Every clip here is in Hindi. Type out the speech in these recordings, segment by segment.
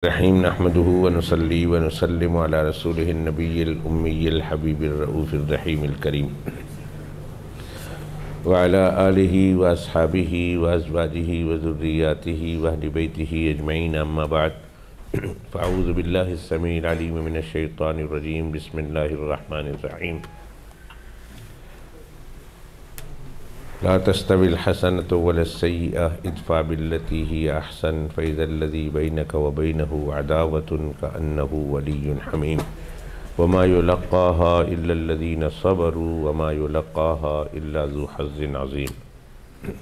रहीम नहमदुहु व नुसल्ली व नुसल्लिमु अला रसूलिहिन नबिय्यिल उम्मिय्यिल हबीबिर रऊफ़िर रहीमिल करीम व अला आलिहि व अस्हाबिहि व अज़वाजिहि व ज़ुर्रिय्यातिहि व अहलि बैतिहि अजमईन अम्मा बअद फ़अऊज़ु बिल्लाहिस समीइल अलीम मिनश शैतानिर रजीम बिस्मिल्लाहिर रहमानिर रहीम ला तस्तविल हसनतु वलस्सय्यअह इदफ़ा बिल्लती हिय अहसन फ़इज़ल्लज़ी बैनक व बैनहु अदावतुन कअन्नहु वलिय्युन हमीम वमा युलक़्क़ाहा इल्लल्लज़ीन सबरू वमा युलक़्क़ाहा इल्ला ज़ू हज़्ज़िन अज़ीम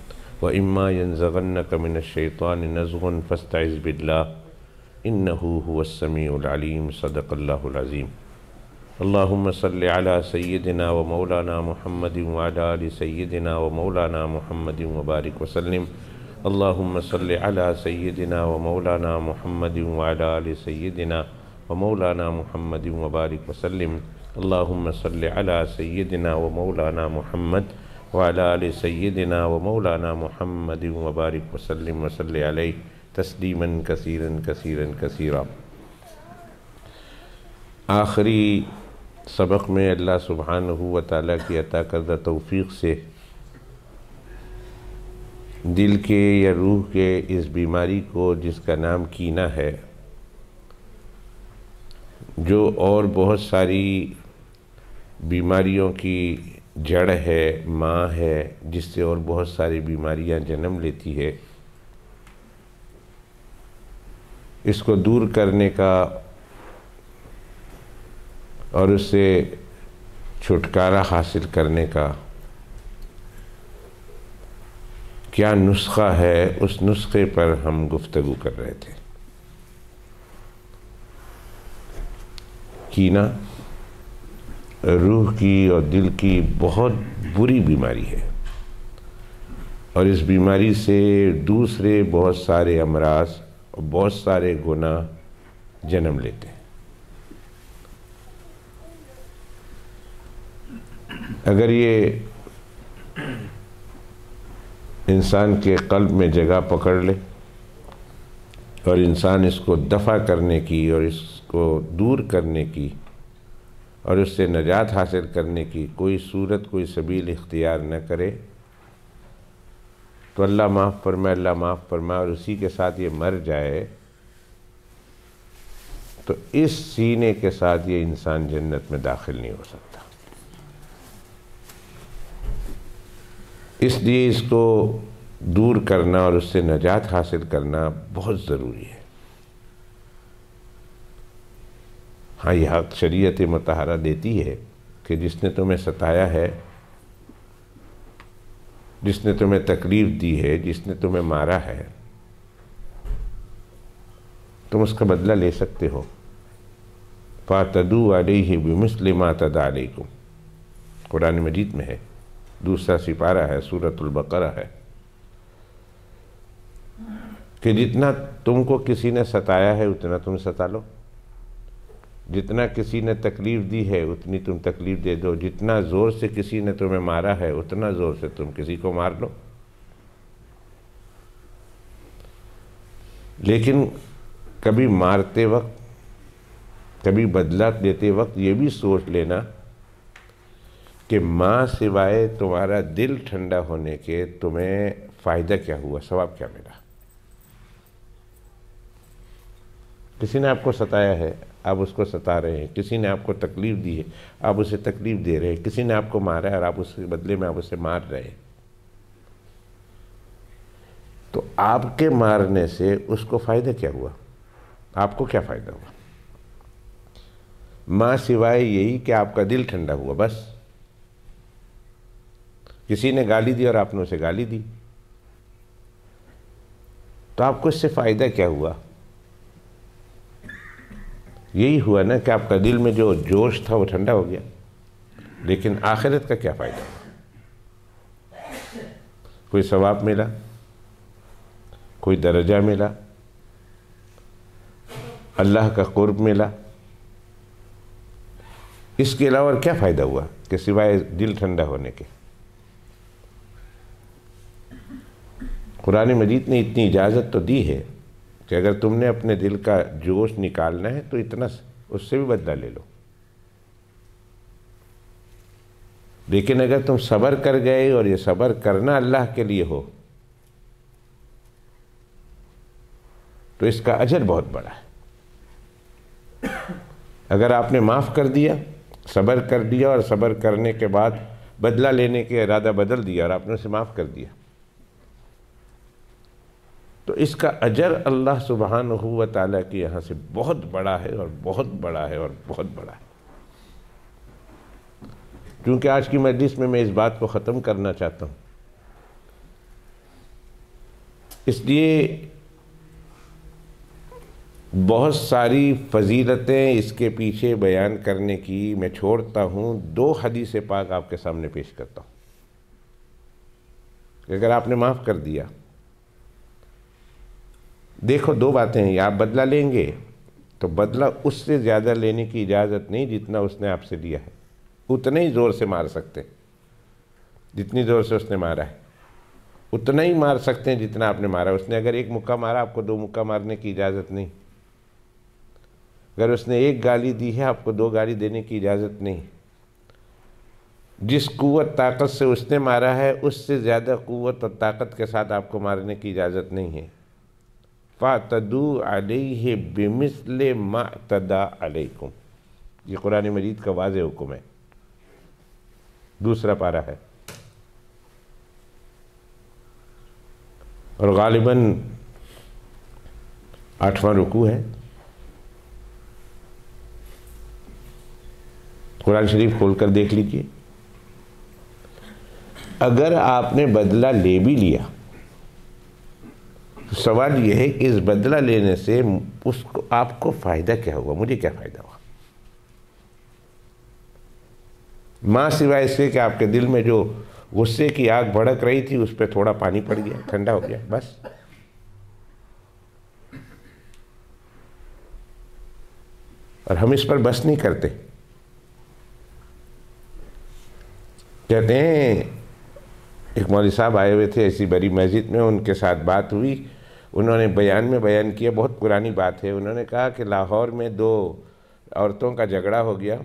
व इम्मा यंज़ग़न्नक मिनश शैतानि नज़ग़ुन फ़स्तइज़ बिल्लाह इन्नहु हुवस समीउल अलीम सदक़ल्लाहुल अज़ीम। अल्लाहुम्मा सल्लि अला सय्यिदिना व मौलाना मुहम्मदिन व अला आलि सय्यिदिना व मौलाना मुहम्मदिन व बारिक वसल्लिम। अल्लाहुम्मा सल्लि अला सय्यिदिना व मौलाना मुहम्मदिन व अला आलि सय्यिदिना व मौलाना मुहम्मदिन व बारिक वसल्लिम। अल्लाहुम्मा सल्लि अला सय्यिदिना व मौलाना मुहम्मद व अला आलि सय्यिदिना व मौलाना मुहम्मदिन व बारिक वसल्लिम व सल्लि अलैहि तस्लीमन कसीरन कसीरन कसीरा। आखिरी सबक में अल्लाह सुब्हानहु व तआला की अता करदा तौफ़ीक़ से दिल के या रूह के इस बीमारी को जिसका नाम कीना है, जो और बहुत सारी बीमारियों की जड़ है, माँ है, जिससे और बहुत सारी बीमारियाँ जन्म लेती है, इसको दूर करने का और उससे छुटकारा हासिल करने का क्या नुस्खा है, उस नुस्खे पर हम गुफ्तगू कर रहे थे। कीना रूह की और दिल की बहुत बुरी बीमारी है और इस बीमारी से दूसरे बहुत सारे अमराज और बहुत सारे गुनाह जन्म लेते हैं। अगर ये इंसान के क़ल्ब में जगह पकड़ ले और इंसान इसको दफ़ा करने की और इसको दूर करने की और उससे नजात हासिल करने की कोई सूरत, कोई सबील इख्तियार न करे, तो अल्लाह माफ़ फरमाए, अल्लाह माफ़ फरमाए, और उसी के साथ ये मर जाए, तो इस सीने के साथ ये इंसान जन्नत में दाखिल नहीं हो सकता। इसलिए इसको दूर करना और उससे नजात हासिल करना बहुत ज़रूरी है। हाँ, यह हक़ शरीयत मुतहरा देती है कि जिसने तुम्हें सताया है, जिसने तुम्हें तकलीफ़ दी है, जिसने तुम्हें मारा है, तुम उसका बदला ले सकते हो। फ़अतदू अलैहि बिमिस्लि मा अतदा अलैकुम, कुरान मजीद में है, दूसरा सिपारा है, सूरतुल बकरा है, कि जितना तुमको किसी ने सताया है उतना तुम सता लो, जितना किसी ने तकलीफ़ दी है उतनी तुम तकलीफ़ दे दो, जितना ज़ोर से किसी ने तुम्हें मारा है उतना ज़ोर से तुम किसी को मार लो। लेकिन कभी मारते वक्त, कभी बदला देते वक्त ये भी सोच लेना कि माँ सिवाय तुम्हारा दिल ठंडा होने के तुम्हें फ़ायदा क्या हुआ, सवाब क्या मिला। किसी ने आपको सताया है, आप उसको सता रहे हैं, किसी ने आपको तकलीफ़ दी है, आप उसे तकलीफ़ दे रहे हैं, किसी ने आपको मारा है और आप उसके बदले में आप उसे मार रहे हैं, तो आपके मारने से उसको फ़ायदा क्या हुआ, आपको क्या फ़ायदा हुआ। माँ सिवाय यही कि आपका दिल ठंडा हुआ, बस। किसी ने गाली दी और आपने उसे गाली दी, तो आपको इससे फ़ायदा क्या हुआ। यही हुआ ना कि आपका दिल में जो जोश था वो ठंडा हो गया, लेकिन आखिरत का क्या फ़ायदा हुआ। कोई सवाब मिला, कोई दर्जा मिला, अल्लाह का कुर्ब मिला, इसके अलावा और क्या फ़ायदा हुआ कि सिवाय दिल ठंडा होने के। कुरान मजीद ने इतनी इजाज़त तो दी है कि अगर तुमने अपने दिल का जोश निकालना है तो इतना उससे भी बदला ले लो, लेकिन अगर तुम सब्र कर गए और ये सब्र करना अल्लाह के लिए हो तो इसका अजर बहुत बड़ा है। अगर आपने माफ़ कर दिया, सब्र कर दिया और सब्र करने के बाद बदला लेने के इरादा बदल दिया और आपने उसे माफ़ कर दिया, तो इसका अजर अल्लाह सुब्हानहू व तआला के यहाँ से बहुत बड़ा है और बहुत बड़ा है और बहुत बड़ा है। क्योंकि आज की मजलिस में मैं इस बात को ख़त्म करना चाहता हूँ, इसलिए बहुत सारी फजीलतें इसके पीछे बयान करने की मैं छोड़ता हूँ। 2 हदीस पाक आपके सामने पेश करता हूँ। अगर आपने माफ़ कर दिया, देखो 2 बातें हैं, आप बदला लेंगे तो बदला उससे ज़्यादा लेने की इजाज़त नहीं जितना उसने आपसे लिया है। उतने ही ज़ोर से मार सकते हैं जितनी ज़ोर से उसने मारा है, उतना ही मार सकते हैं जितना आपने मारा। उसने अगर 1 मुक्का मारा, आपको 2 मुक्का मारने की इजाज़त नहीं। अगर उसने 1 गाली दी है, आपको 2 गाली देने की इजाज़त नहीं। जिस कुव्वत ताकत से उसने मारा है उससे ज़्यादा कुव्वत और ताकत के साथ आपको मारने की इजाज़त नहीं है। फ़ातदू अलैहि बिमिस्ले मा तदा अलैकुम, ये कुरान मजीद का वाज़ेह हुक्म है। 2 पारा है और गालिबन 8वां रुकू है। कुरान शरीफ खोलकर देख लीजिए। अगर आपने बदला ले भी लिया तो सवाल यह है कि इस बदला लेने से उसको आपको फ़ायदा क्या हुआ, मुझे क्या फ़ायदा हुआ? माँ सिवाय इसके कि आपके दिल में जो गुस्से की आग भड़क रही थी उस पर थोड़ा पानी पड़ गया, ठंडा हो गया, बस। और हम इस पर बस नहीं करते। कहते हैं एक मौलवी साहब आए हुए थे ऐसी बड़ी मस्जिद में, उनके साथ बात हुई। उन्होंने बयान में बयान किया, बहुत पुरानी बात है। उन्होंने कहा कि लाहौर में 2 औरतों का झगड़ा हो गया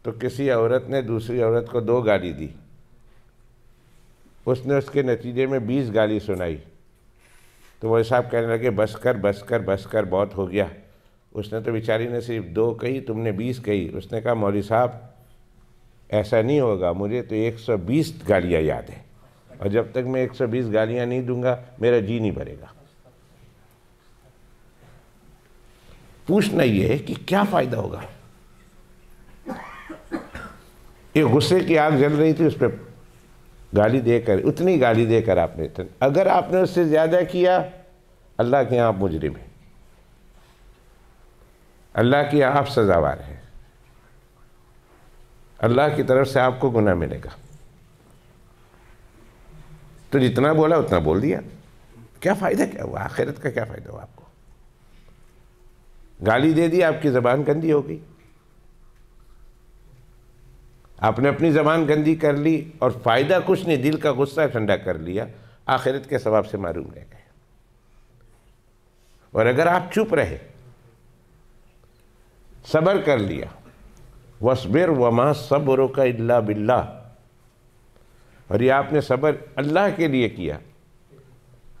तो किसी औरत ने दूसरी औरत को 2 गाली दी। उसने उसके नतीजे में 20 गाली सुनाई। तो मौलवी साहब कहने लगे बस कर बस कर बस कर, बहुत हो गया। उसने तो बेचारी ने सिर्फ 2 कही, तुमने 20 कही। उसने कहा मौलवी साहब ऐसा नहीं होगा, मुझे तो 120 गालियाँ याद है और जब तक मैं 120 गालियाँ नहीं दूंगा मेरा जी नहीं भरेगा। पूछना ये है कि क्या फ़ायदा होगा? ये गुस्से की आग जल रही थी, उस पर गाली देकर, उतनी गाली देकर आपने, अगर आपने उससे ज़्यादा किया, अल्लाह के यहाँ आप मुजरिम हैं, अल्लाह के यहाँ आप सज़ावार हैं, अल्लाह की तरफ से आपको गुनाह मिलेगा। तो जितना बोला उतना बोल दिया, क्या फ़ायदा क्या हुआ? आखिरत का क्या फ़ायदा हुआ आपको? गाली दे दी, आपकी ज़बान गंदी हो गई, आपने अपनी ज़बान गंदी कर ली और फ़ायदा कुछ नहीं, दिल का गुस्सा ठंडा कर लिया, आखिरत के सवाब से मारूम रह गए। और अगर आप चुप रहे, सब्र कर लिया, वस्बिर वमा सब्रुका इल्ला बिल्लाह, और ये आपने सब्र अल्लाह के लिए किया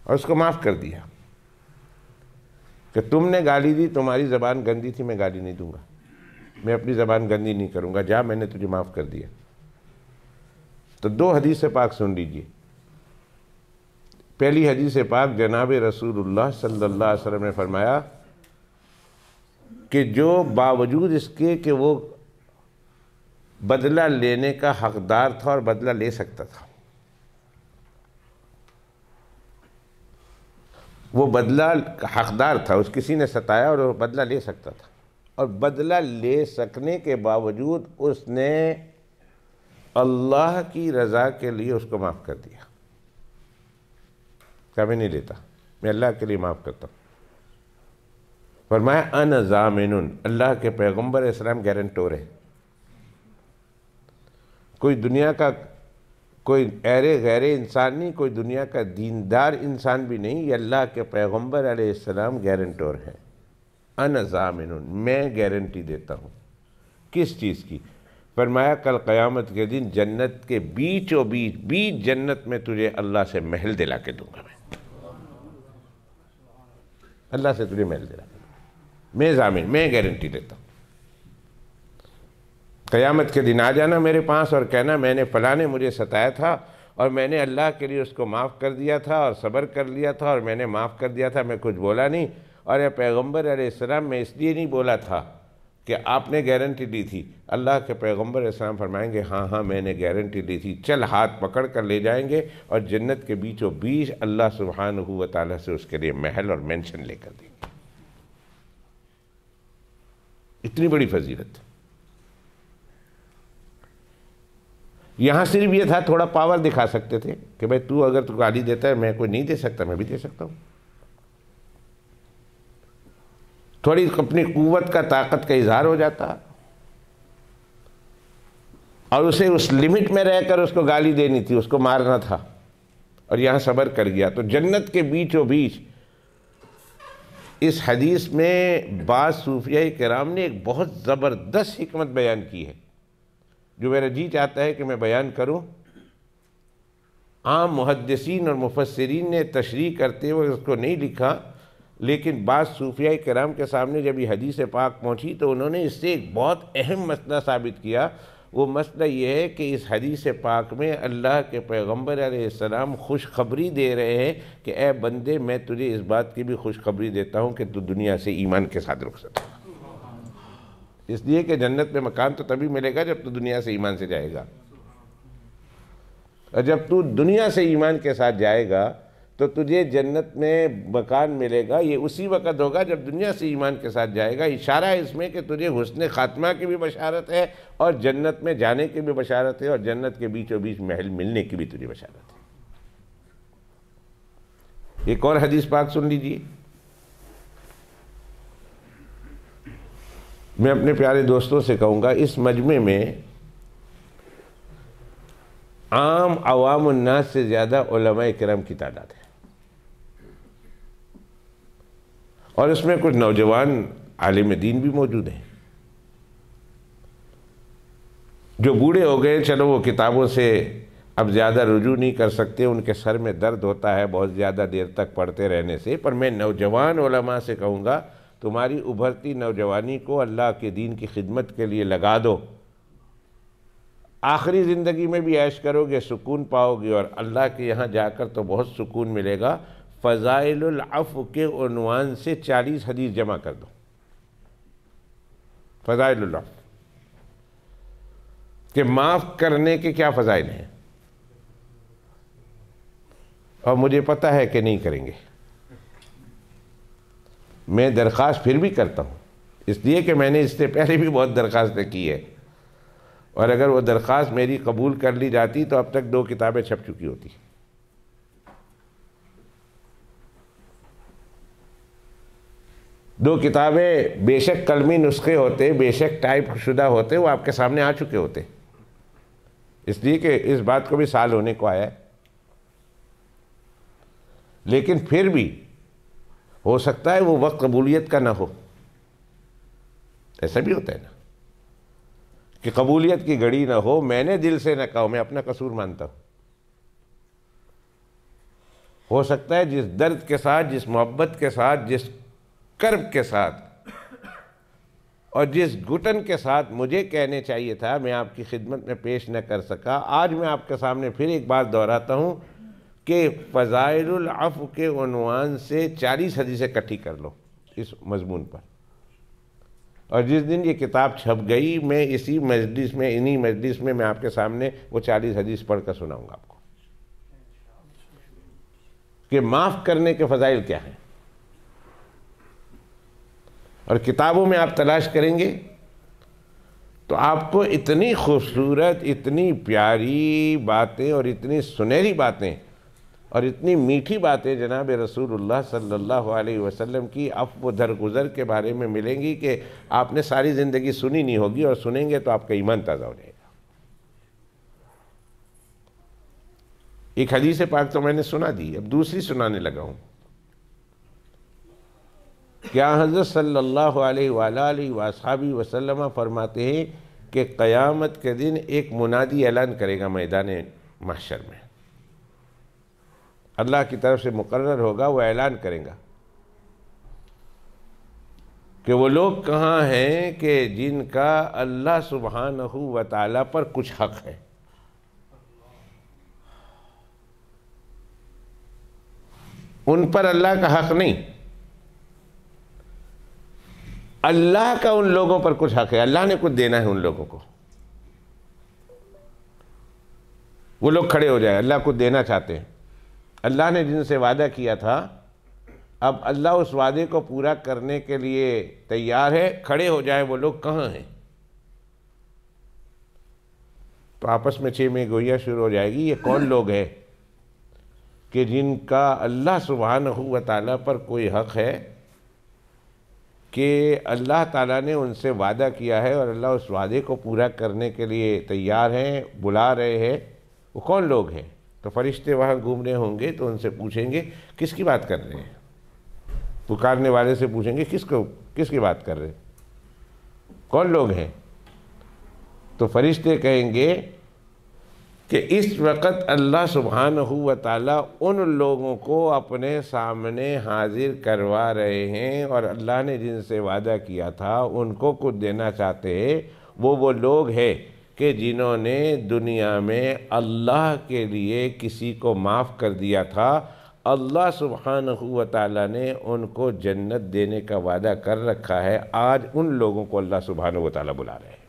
और उसको माफ़ कर दिया कि तुमने गाली दी, तुम्हारी ज़बान गंदी थी, मैं गाली नहीं दूंगा, मैं अपनी ज़बान गंदी नहीं करूंगा, जा, मैंने तुझे माफ़ कर दिया। तो 2 हदीस पाक सुन लीजिए। पहली हदीस पाक जनाब रसूलुल्लाह सल्लल्लाहु अलैहि वसल्लम ने फरमाया कि जो बावजूद इसके कि वो बदला लेने का हकदार था और बदला ले सकता था, वो बदला हकदार था, उस किसी ने सताया और वो बदला ले सकता था, और बदला ले सकने के बावजूद उसने अल्लाह की रज़ा के लिए उसको माफ़ कर दिया। कभी नहीं लेता, मैं अल्लाह के लिए माफ़ करता हूँ। फरमाया अन ज़ामिनुन, अल्लाह के पैगम्बर इस्लाम गारंटोर है। कोई दुनिया का कोई ऐरे गैरे इंसान नहीं, कोई दुनिया का दीनदार इंसान भी नहीं, ये अल्लाह के पैगम्बर अलैहिस्सलाम गारंटर हैं। अना ज़ामिनुन, मैं गारंटी देता हूँ। किस चीज़ की? फरमाया कल क़यामत के दिन जन्नत के बीचों बीच जन्नत में तुझे अल्लाह से महल दिला के दूंगा। मैं अल्लाह से तुझे महल दिला के दूंगा, मैं ज़ामिन, मैं गारंटी देता हूँ। क़यामत के दिन आ जाना मेरे पास और कहना मैंने फ़लाँ ने मुझे सताया था और मैंने अल्लाह के लिए उसको माफ़ कर दिया था और सब्र कर लिया था और मैंने माफ़ कर दिया था, मैं कुछ बोला नहीं। और ये पैगम्बर अलैहिस्सलाम मैं इसलिए नहीं बोला था कि आपने गारंटी दी थी। अल्लाह के पैगम्बर अलैहिस्सलाम फरमाएंगे हाँ हाँ मैंने गारंटी दी थी, चल हाथ पकड़ कर ले जाएंगे और जन्नत के बीचों बीच अल्लाह सुब्हानहू व तआला से उसके लिए महल और मेंशन लेकर देंगे। इतनी बड़ी फजीलत। यहाँ सिर्फ ये था थोड़ा पावर दिखा सकते थे कि भाई तू अगर तू गाली देता है, मैं कोई नहीं दे सकता, मैं भी दे सकता हूँ। थोड़ी अपनी कुव्वत का, ताकत का इजहार हो जाता और उसे उस लिमिट में रहकर उसको गाली देनी थी, उसको मारना था, और यहाँ सब्र कर गया। तो जन्नत के बीचों बीच इस हदीस में बाज़ सूफिया किराम ने एक बहुत ज़बरदस्त हिकमत बयान की है जो मेरा जी चाहता है कि मैं बयान करूं। आम मुहद्दिसीन और मुफस्सिरीन ने तशरीह करते हुए उसको नहीं लिखा, लेकिन बाज़ सूफिया किराम के सामने जब ये हदीस पाक पहुंची तो उन्होंने इससे एक बहुत अहम मसला साबित किया। वो मसला ये है कि इस हदीस पाक में अल्लाह के पैगम्बर अलैहिस्सलाम खुशखबरी दे रहे हैं कि ए बंदे, मैं तुझे इस बात की भी खुशखबरी देता हूँ कि तू दुनिया से ईमान के साथ रुक सकता, इसलिए कि जन्नत में मकान तो तभी मिलेगा जब तू दुनिया से ईमान से जाएगा। और जब तू दुनिया से ईमान के साथ जाएगा तो तुझे जन्नत में मकान मिलेगा, ये उसी वक़्त होगा जब दुनिया से ईमान के साथ जाएगा। इशारा है इसमें कि तुझे हुस्न खात्मा की भी बशारत है और जन्नत में जाने की भी बशारत है और जन्नत के बीचों बीच महल मिलने की भी तुझे बशारत है। एक और हदीस पाक सुन लीजिए। मैं अपने प्यारे दोस्तों से कहूँगा, इस मजमे में आम अवाम उन्नास से ज़्यादा उलमाए किराम की तादाद है और इसमें कुछ नौजवान आलिम दीन भी मौजूद हैं जो बूढ़े हो गए, चलो वो किताबों से अब ज़्यादा रुजू नहीं कर सकते, उनके सर में दर्द होता है बहुत ज़्यादा देर तक पढ़ते रहने से। पर मैं नौजवान उलमा से कहूँगा, तुम्हारी उभरती नौजवानी को अल्लाह के दीन की खिदमत के लिए लगा दो। आखिरी ज़िंदगी में भी ऐश करोगे, सुकून पाओगे और अल्लाह के यहाँ जाकर तो बहुत सुकून मिलेगा। फ़ज़ाइलुल अफ़्व के उन्वान से 40 हदीस जमा कर दो। फ़ज़ाइलुल अफ़्व कि माफ़ करने के क्या फ़ज़ाइल हैं, और मुझे पता है कि नहीं करेंगे। मैं दरख्वास्त फिर भी करता हूँ, इसलिए कि मैंने इससे पहले भी बहुत दरख्वास्तें की है और अगर वो दरख्वास्त मेरी कबूल कर ली जाती तो अब तक 2 किताबें छप चुकी होती। दो किताबें बेशक कलमी नुस्खे होते, बेशक टाइप शुदा होते, वो आपके सामने आ चुके होते, इसलिए कि इस बात को भी साल होने को आया है। लेकिन फिर भी हो सकता है वो वक्त कबूलियत का ना हो। ऐसा भी होता है ना कि कबूलियत की घड़ी ना हो, मैंने दिल से ना कहा, मैं अपना कसूर मानता हूँ। हो सकता है जिस दर्द के साथ, जिस मोहब्बत के साथ, जिस कर्ब के साथ और जिस घुटन के साथ मुझे कहने चाहिए था, मैं आपकी खिदमत में पेश न कर सका। आज मैं आपके सामने फिर एक बात दोहराता हूँ कि फ़ज़ाइलुल अफ़्व के उन्वान से 40 हदीसें इकट्ठी कर लो इस मज़मून पर। और जिस दिन ये किताब छप गई, मैं इसी मजलिस में, इन्हीं मजलिस में मैं आपके सामने वो 40 हदीस पढ़ कर सुनाऊँगा आपको कि माफ़ करने के फ़ज़ाइल क्या हैं। और किताबों में आप तलाश करेंगे तो आपको इतनी खूबसूरत, इतनी प्यारी बातें और इतनी सुनहरी बातें और इतनी मीठी बातें जनाब रसूलुल्लाह सल्लल्लाहु अलैहि वसल्लम की अफ़्व दरगुज़र के बारे में मिलेंगी कि आपने सारी ज़िंदगी सुनी नहीं होगी, और सुनेंगे तो आपका ईमान ताज़ा हो जाएगा। एक हदीस पाक तो मैंने सुना दी, अब दूसरी सुनाने लगा हूँ। क्या हज़रत सल्लल्लाहु अलैहि वसल्लम फरमाते हैं कि क़यामत के दिन एक मुनादी ऐलान करेगा मैदान महशर में, अल्लाह की तरफ से मुकर्रर होगा, वो ऐलान करेगा कि वो लोग कहाँ हैं कि जिनका अल्लाह सुब्हानहू व तआला पर कुछ हक़ है। उन पर अल्लाह का हक़ नहीं, अल्लाह का उन लोगों पर कुछ हक़ है, अल्लाह ने कुछ देना है उन लोगों को। वो लोग खड़े हो जाए, अल्लाह कुछ देना चाहते हैं, अल्लाह ने जिनसे वादा किया था, अब अल्लाह उस वादे को पूरा करने के लिए तैयार है, खड़े हो जाए। वो लोग कहाँ हैं? तो आपस में छह में गोइया शुरू हो जाएगी, ये कौन लोग हैं कि जिनका अल्लाह सुब्हानहू व तआला पर कोई हक़ है, कि अल्लाह ताला ने उनसे वादा किया है और अल्लाह उस वादे को पूरा करने के लिए तैयार हैं, बुला रहे हैं। वो कौन लोग हैं? तो फरिश्ते वहाँ घूम रहे होंगे तो उनसे पूछेंगे किसकी बात कर रहे हैं। पुकारने वाले से पूछेंगे किसकी बात कर रहे हैं, कौन लोग हैं? तो फरिश्ते कहेंगे कि इस वक़्त अल्लाह सुब्हानहू व तआला उन लोगों को अपने सामने हाजिर करवा रहे हैं और अल्लाह ने जिनसे वादा किया था उनको कुछ देना चाहते हैं। वो लोग हैं कि जिन्होंने दुनिया में अल्लाह के लिए किसी को माफ़ कर दिया था, अल्लाह सुब्हानहू व तआला ने उनको जन्नत देने का वादा कर रखा है। आज उन लोगों को अल्लाह सुब्हानहू व तआला बुला रहे हैं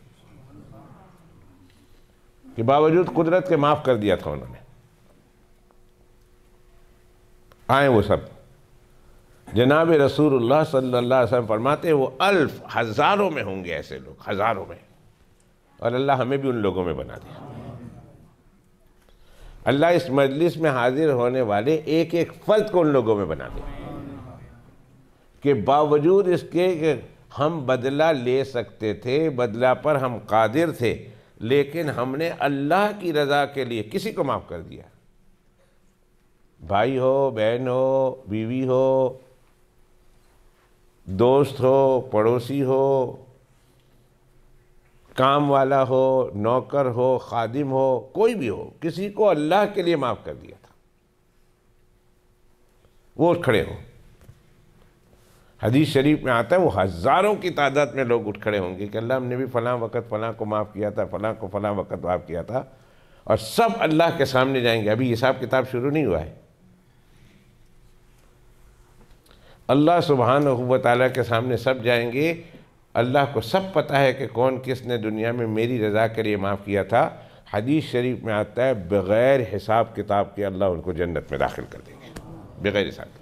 कि बावजूद कुदरत के माफ़ कर दिया था उन्होंने। आए वो सब। जनाब रसूलुल्लाह सल्लल्लाहु अलैहि वसल्लम फरमाते हैं वो अल्फ, हज़ारों में होंगे ऐसे लोग, हज़ारों में, और अल्लाह हमें भी उन लोगों में बना दिया। अल्लाह इस मजलिस में हाजिर होने वाले एक एक फ़र्द को उन लोगों में बना दिया कि बावजूद इसके कि हम बदला ले सकते थे, बदला पर हम कादिर थे, लेकिन हमने अल्लाह की रज़ा के लिए किसी को माफ़ कर दिया। भाई हो, बहन हो, बीवी हो, दोस्त हो, पड़ोसी हो, काम वाला हो, नौकर हो, खादिम हो, कोई भी हो, किसी को अल्लाह के लिए माफ़ कर दिया था। वो उठ खड़े हो। हदीस शरीफ में आता है वो हज़ारों की तादाद में लोग उठ खड़े होंगे कि अल्लाह हमने भी फ़लाँ वक़्त फ़लाँ को माफ़ किया था, फ़लाँ को फ़लाँ वक़्त माफ़ किया था, और सब अल्लाह के सामने जाएंगे। अभी हिसाब किताब शुरू नहीं हुआ है। अल्लाह सुब्हानहू व तआला के सामने सब जाएंगे। अल्लाह को सब पता है कि कौन किसने दुनिया में मेरी रज़ा के लिए माफ़ किया था। हदीस शरीफ में आता है बग़ैर हिसाब किताब के अल्लाह उनको जन्नत में दाखिल कर देंगे, बग़ैर हिसाब किताब।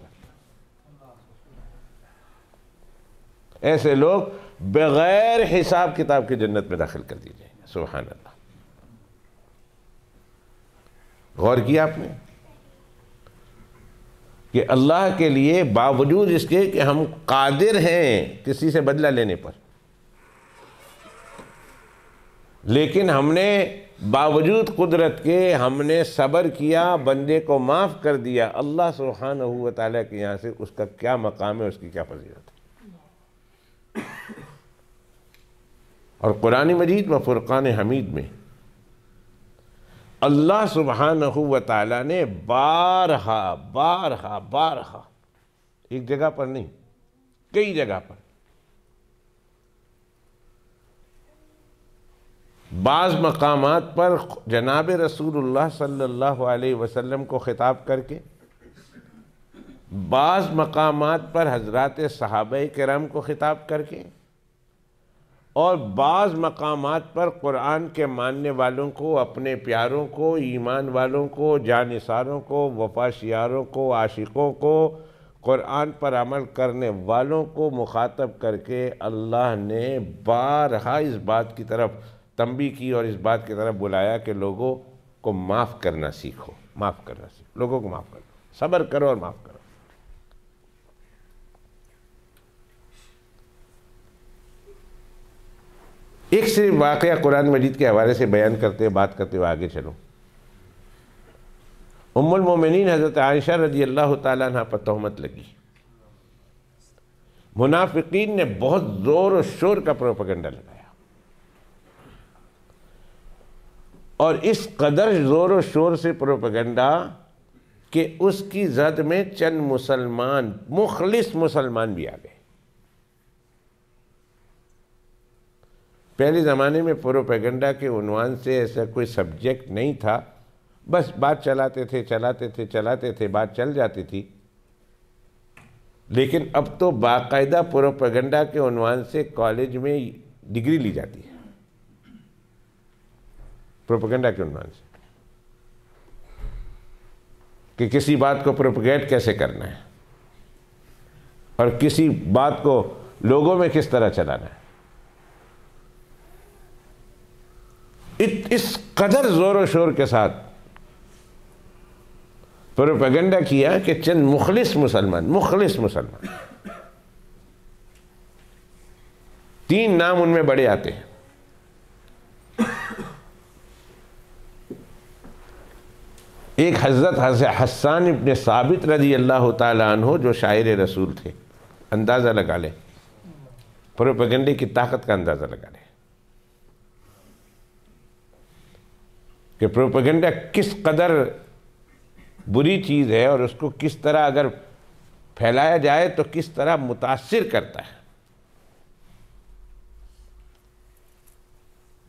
ऐसे लोग बग़ैर हिसाब किताब की जन्नत में दाखिल कर दिए जाएंगे। सुभान अल्लाह। गौर किया आपने कि अल्लाह के लिए बावजूद इसके कि हम कादिर हैं किसी से बदला लेने पर, लेकिन हमने बावजूद कुदरत के हमने सब्र किया, बंदे को माफ़ कर दिया। अल्लाह सुब्हानहू व तआला के यहाँ से उसका क्या मकाम है, उसकी क्या फजीलत है। और कुरान मजीद व फुरक़ान हमीद में अल्लाह सुब्हानहू व तआला ने बारहा बारहा बारहा, एक जगह पर नहीं, कई जगह पर, बाज़ मकामात पर जनाब रसूलुल्लाह सल्लल्लाहु अलैहि वसल्लम को ख़िताब करके, बाज़ मकामात पर हज़रात सहाबाए किराम को ख़िताब करके, और बाज़ मकामात पर कुरान के मानने वालों को, अपने प्यारों को, ईमान वालों को, जानिसारों को, वफ़ाशियारों को, आशिकों को, कुरान पर अमल करने वालों को मुखातब करके अल्लाह ने बारहा इस बात की तरफ तंबीह की और इस बात की तरफ बुलाया कि लोगों को माफ़ करना सीखो, माफ़ करना सीखो, लोगों को माफ़ करो, सब्र करो और माफ़ करो। एक सिर्फ वाक़या कुरान मजीद के हवाले से बयान करते हुए, बात करते हुए आगे चलो। उम्मुल मोमिनीन हज़रत आयशा रज़ी अल्लाह ताला अन्हा पर तहमत लगी। मुनाफिकीन ने बहुत ज़ोर और शोर का प्रोपेगेंडा लगाया और इस कदर ज़ोर और शोर से प्रोपेगेंडा कि उसकी जद में चंद मुसलमान, मुखलिस मुसलमान भी आ गए। पहले ज़माने में प्रोपेगेंडा के उन्वान से ऐसा कोई सब्जेक्ट नहीं था, बस बात चलाते थे, बात चल जाती थी। लेकिन अब तो बाकायदा प्रोपेगेंडा के उन्वान से कॉलेज में डिग्री ली जाती है, प्रोपेगेंडा के उन्वान से, कि किसी बात को प्रोपेगेट कैसे करना है और किसी बात को लोगों में किस तरह चलाना है। इस कदर जोर और शोर के साथ प्रोपेगेंडा किया कि चंद मुखलिस मुसलमान, 3 नाम उनमें बड़े आते हैं। एक हज़रत हस्सान इब्न साबित रज़ी अल्लाह ताला अन्हु, जो शायर रसूल थे। अंदाज़ा लगा लें प्रोपेगेंडे की ताकत का, अंदाज़ा लगा लें कि प्रोपेगेंडा किस कदर बुरी चीज़ है और उसको किस तरह अगर फैलाया जाए तो किस तरह मुतासिर करता है।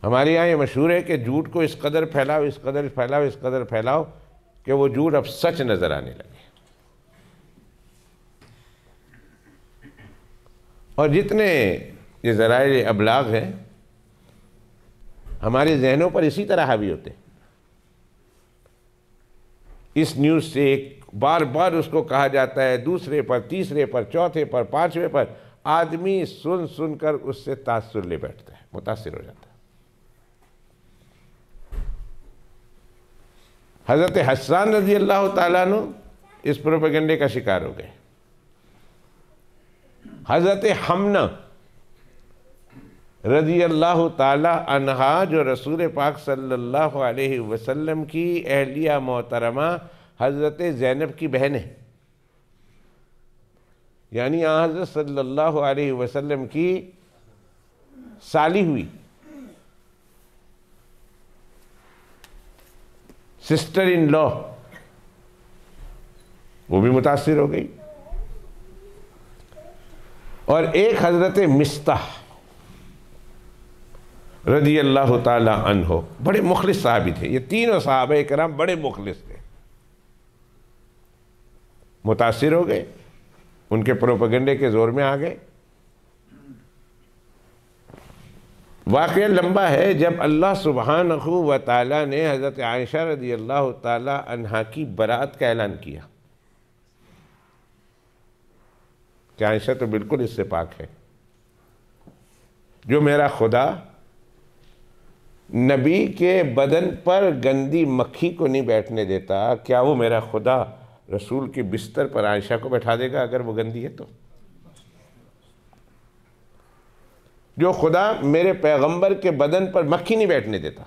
हमारे यहाँ ये मशहूर है कि झूठ को इस कदर फैलाओ कि वो झूठ अब सच नज़र आने लगे। और जितने ये ज़राए अबलाग हैं हमारे जहनों पर इसी तरह हावी होते हैं। इस न्यूज़ से एक बार बार उसको कहा जाता है, दूसरे पर, तीसरे पर, चौथे पर, 5वें पर आदमी सुन सुनकर उससे तासुर ले बैठता है, मुतासिर हो जाता है। हज़रत हस्सान रज़ी अल्लाह ताला अन्हु इस प्रोपेगेंडे का शिकार हो गए। हज़रत हमना रज़ी अल्लाह ताला अन्हा, जो रसूल पाक सल्लल्लाहु अलैहि वसल्लम की अहलिया मोहतरमा हज़रत ज़ैनब की बहन है, यानी हज़रत सल्लल्लाहु अलैहि वसल्लम की साली हुई, सिस्टर इन लॉ, वो भी मुतासिर हो गई। और एक हज़रत मिस्ताह रज़ी अल्लाह ताला अन्हो, बड़े मुखलिस साहबी थे। ये तीनों सहाबा किराम बड़े मुखलिस थे, मुतासिर हो गए, उनके प्रोपेगेंडे के जोर में आ गए। वाक़या लंबा है। जब अल्लाह सुब्हानहू व तआला ने हज़रत आयशा रज़ी अल्लाह ताला अन्हा की बरात का ऐलान किया कि आयशा तो बिल्कुल इससे पाक है, जो मेरा खुदा नबी के बदन पर गंदी मक्खी को नहीं बैठने देता, क्या वो मेरा खुदा रसूल के बिस्तर पर आयशा को बैठा देगा अगर वो गंदी है तो? जो खुदा मेरे पैगंबर के बदन पर मक्खी नहीं बैठने देता,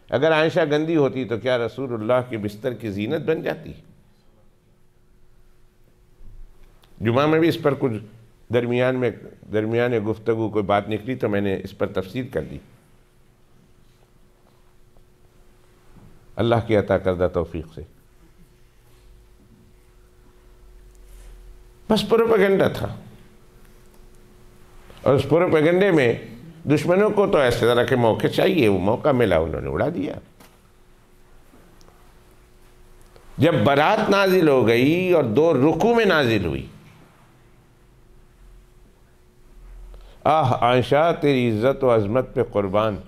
अगर आयशा गंदी होती तो क्या रसूलुल्लाह के बिस्तर की जीनत बन जाती? जुमा में भी इस पर कुछ दरमियान गुफ्तगू कोई बात निकली तो मैंने इस पर तफसील कर दी। अल्लाह की अता करदा तौफीक से। बस प्रोपेगेंडा था, और उस प्रोपेगेंडे में दुश्मनों को तो ऐसे तरह के मौके चाहिए, वो मौका मिला उन्होंने उड़ा दिया। जब बारात नाजिल हो गई और 2 रुकू में नाजिल हुई, आह आयशा तेरी इज्जत व अजमत पे कुर्बान,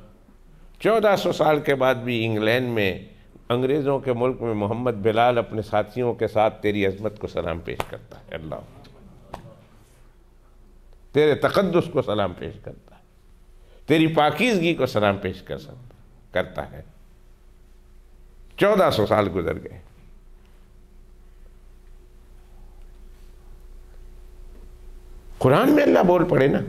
1400 साल के बाद भी इंग्लैंड में, अंग्रेज़ों के मुल्क में मोहम्मद बिलाल अपने साथियों के साथ तेरी अजमत को सलाम पेश करता है। अल्लाह तेरे तक़द्दुस को सलाम पेश करता है, तेरी पाकीज़गी को सलाम पेश करता है। 1400 साल गुजर गए। कुरान में अल्लाह बोल पड़े ना,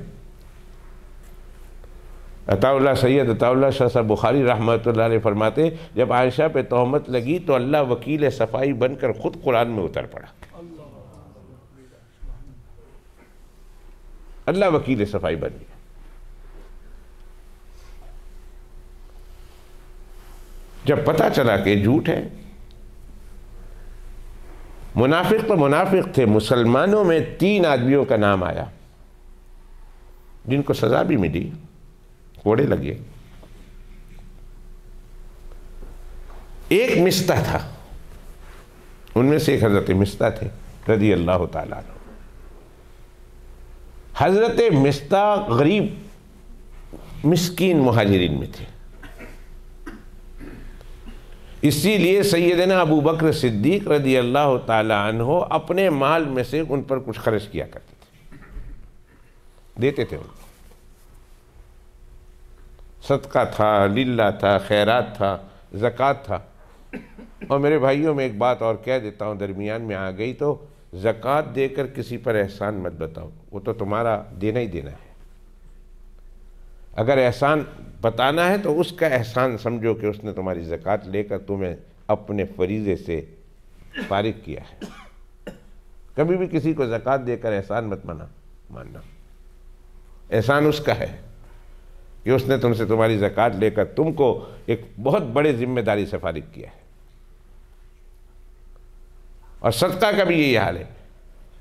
अताउल्लाह सैयद अताउल्लाह शाह साहब बुखारी रहमतुल्लाह अलैह फरमाते, जब आयशा पे तोहमत लगी तो अल्लाह वकील सफ़ाई बनकर ख़ुद कुरान में उतर पड़ा। अल्लाह वकील सफ़ाई बन गया। जब पता चला कि झूठ है, मुनाफिक तो मुनाफिक थे, मुसलमानों में 3 आदमियों का नाम आया जिनको सजा भी मिली, कोड़े लगे। एक मिस्ता था, उनमें से एक हजरत मिस्ता थे रज़ी अल्लाह ताला अन्हु। हजरत मिस्ता गरीब मिस्कीन मुहाजिरीन में थे, इसीलिए सैयदना अबू बकर सिद्दीक रज़ी अल्लाह ताला अन्हु अपने माल में से उन पर कुछ खर्च किया करते थे, देते थे उनको। सदका था, लिल्ला था, खैरात था, ज़कात था। और मेरे भाइयों में एक बात और कह देता हूँ, दरमियान में आ गई तो ज़कात देकर किसी पर एहसान मत बताओ, वो तो तुम्हारा देना ही देना है। अगर एहसान बताना है तो उसका एहसान समझो कि उसने तुम्हारी ज़कात लेकर तुम्हें अपने फरीज़े से फारिग किया है। कभी भी किसी को ज़कात देकर एहसान मत मानना। एहसान उसका है कि उसने तुमसे तुम्हारी ज़कात लेकर तुमको एक बहुत बड़े जिम्मेदारी से फारिग किया है। और सदका का भी यही हाल है,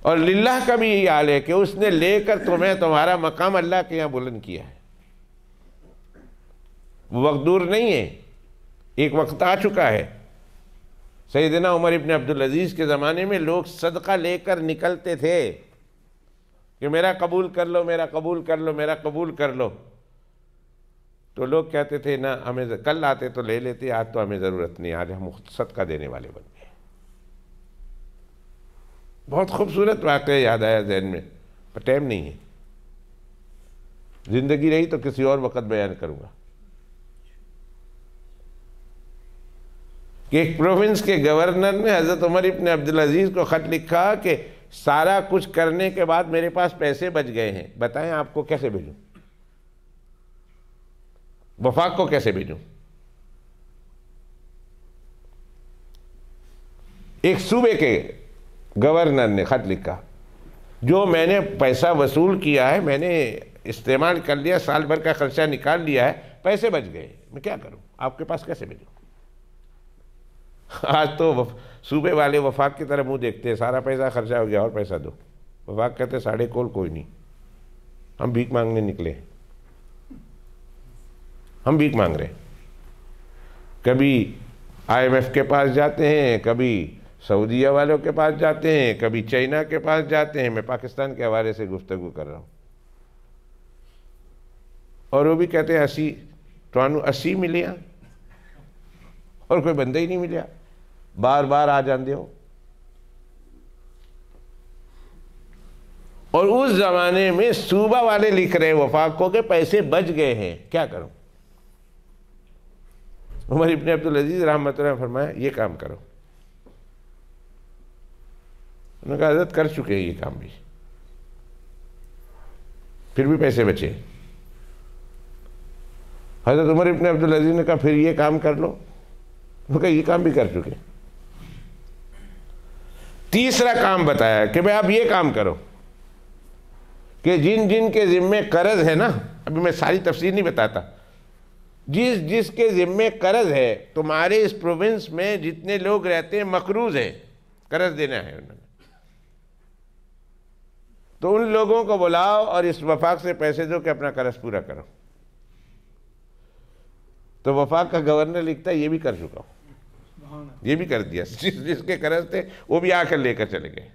और लिल्लाह का भी यही हाल है कि उसने लेकर तुम्हें तुम्हारा मकाम अल्लाह के यहाँ बुलंद किया है। वो वक्त दूर नहीं है, एक वक्त आ चुका है। सैयदना उमर इब्न अब्दुल अजीज़ के ज़माने में लोग सदका लेकर निकलते थे कि मेरा कबूल कर लो, मेरा कबूल कर लो, मेरा कबूल कर लो। तो लोग कहते थे ना, हमें कल आते तो ले लेते, आज तो हमें ज़रूरत नहीं, आज हम सदका देने वाले बन गए। बहुत खूबसूरत वाक़या याद आया जहन में, पर टाइम नहीं है। ज़िंदगी रही तो किसी और वक़्त बयान करूँगा कि एक प्रोविंस के गवर्नर ने हज़रत उमर इब्न अब्दुल अजीज़ को ख़त लिखा कि सारा कुछ करने के बाद मेरे पास पैसे बच गए हैं, बताएं आपको कैसे भेजूं, वफाक को कैसे भेजूं। एक सूबे के गवर्नर ने खत लिखा, जो मैंने पैसा वसूल किया है मैंने इस्तेमाल कर लिया, साल भर का खर्चा निकाल लिया है, पैसे बच गए, मैं क्या करूं, आपके पास कैसे भेजूं। आज तो सूबे वाले वफाक की तरह मुंह देखते हैं, सारा पैसा खर्चा हो गया और पैसा दो। वफाक कहते साढ़े कोल कोई नहीं, हम भीख मांगने निकले, हम भीख मांग रहे। कभी IMF के पास जाते हैं, कभी सऊदीया वालों के पास जाते हैं, कभी चाइना के पास जाते हैं। मैं पाकिस्तान के हवाले से गुफ्तगू कर रहा हूँ। और वो भी कहते हैं 80 तो 80 मिलिया, और कोई बंदा ही नहीं मिला, बार बार आ जाते हो। और उस जमाने में सूबा वाले लिख रहे वफाक को कि पैसे बच गए हैं, क्या करूं। उमर इब्न अब्दुल अजीज रहमतुल्लाह ने फरमाया ये काम करो। उन्होंने कहा हज़रत कर चुके हैं ये काम भी, फिर भी पैसे बचे। हज़रत उमर इब्न अब्दुल अजीज ने कहा फिर ये काम कर लो। उन्होंने कहा ये काम भी कर चुके। तीसरा काम बताया कि भाई आप ये काम करो कि जिन जिन के जिम्मे कर्ज है ना, अभी मैं सारी तफसीर नहीं बताता, जिस जिसके जिम्मे कर्ज है, तुम्हारे इस प्रोविंस में जितने लोग रहते हैं मकरूज है, कर्ज देना है उन्होंने, तो उन लोगों को बुलाओ और इस वफाक से पैसे दो कि अपना कर्ज पूरा करो। तो वफाक का गवर्नर लिखता है ये भी कर चुका हूं, ये भी कर दिया। जिसके कर्ज थे वो भी आकर लेकर चले गए,